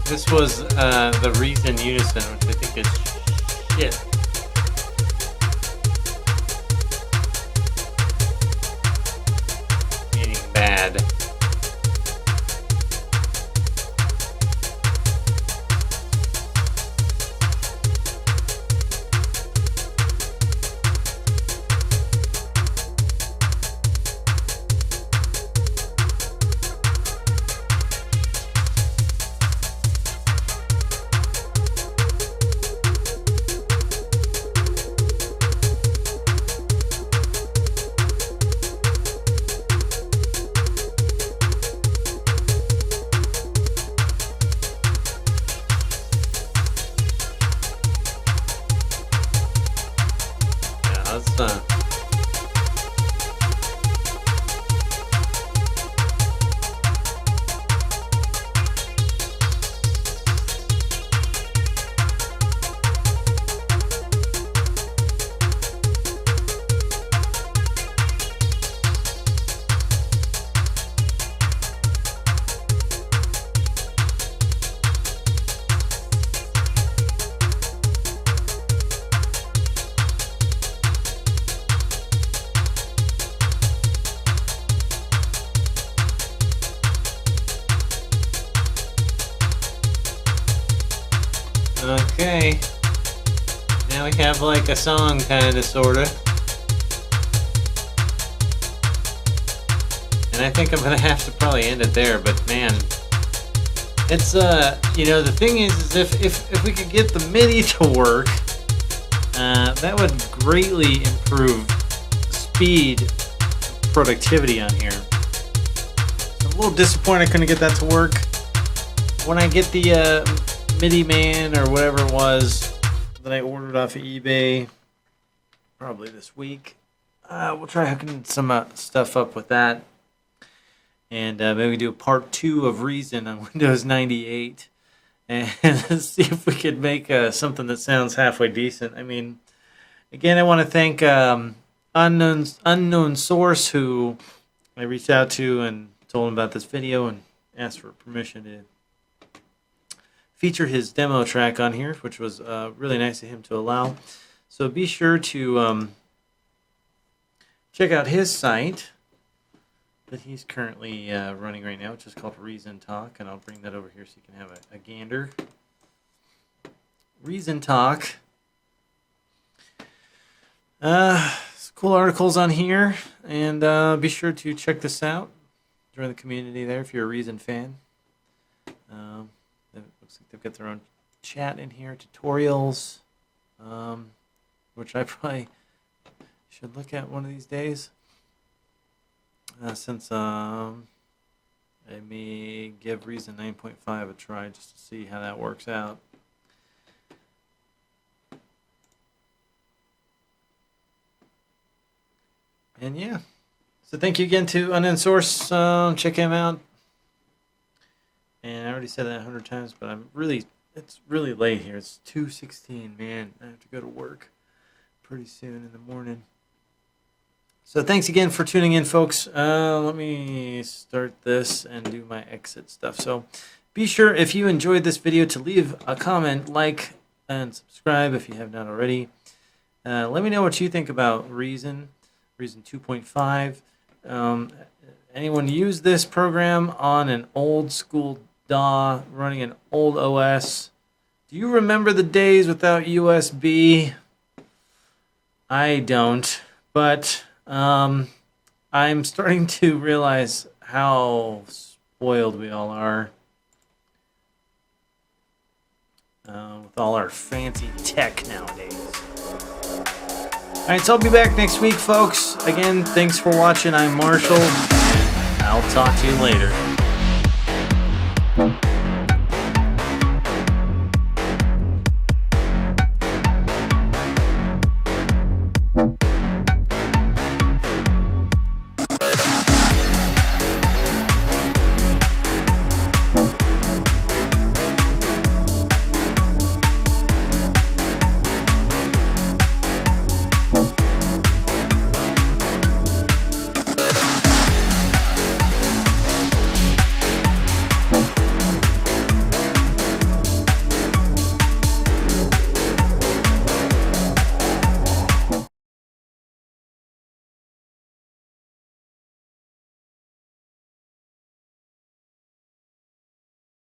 This was the Reason Unison, which I think is shit. Meaning bad. Let's have like a song kind of, sort of. And I think I'm going to have to probably end it there, but man, it's, you know, the thing is if we could get the MIDI to work, that would greatly improve speed, productivity on here. So I'm a little disappointed I couldn't get that to work. When I get the MIDI man or whatever it was that I ordered off of eBay, probably this week, we'll try hooking some stuff up with that. And maybe do a part 2 of Reason on Windows 98. And see if we could make something that sounds halfway decent. I mean, again, I want to thank Unknown Source, who I reached out to and told him about this video and asked for permission to feature his demo track on here, which was really nice of him to allow. So be sure to check out his site that he's currently running right now, which is called Reason Talk, and I'll bring that over here so you can have a gander. Reason Talk. Cool articles on here, and be sure to check this out. Join the community there if you're a Reason fan. It looks like they've got their own chat in here, tutorials, which I probably should look at one of these days. Since I may give Reason 9.5 a try just to see how that works out. And yeah, so thank you again to Unknown Source. Check him out. And I already said that 100 times, but it's really late here. It's 2:16, man. I have to go to work pretty soon in the morning. So thanks again for tuning in, folks. Let me start this and do my exit stuff. So be sure, if you enjoyed this video, to leave a comment, like, and subscribe if you have not already. Let me know what you think about Reason 2.5. Anyone use this program on an old school DAW running an old OS? Do you remember the days without USB? I don't, but I'm starting to realize how spoiled we all are with all our fancy tech nowadays. Alright, so I'll be back next week, folks. Again, thanks for watching. I'm Marshall, and I'll talk to you later.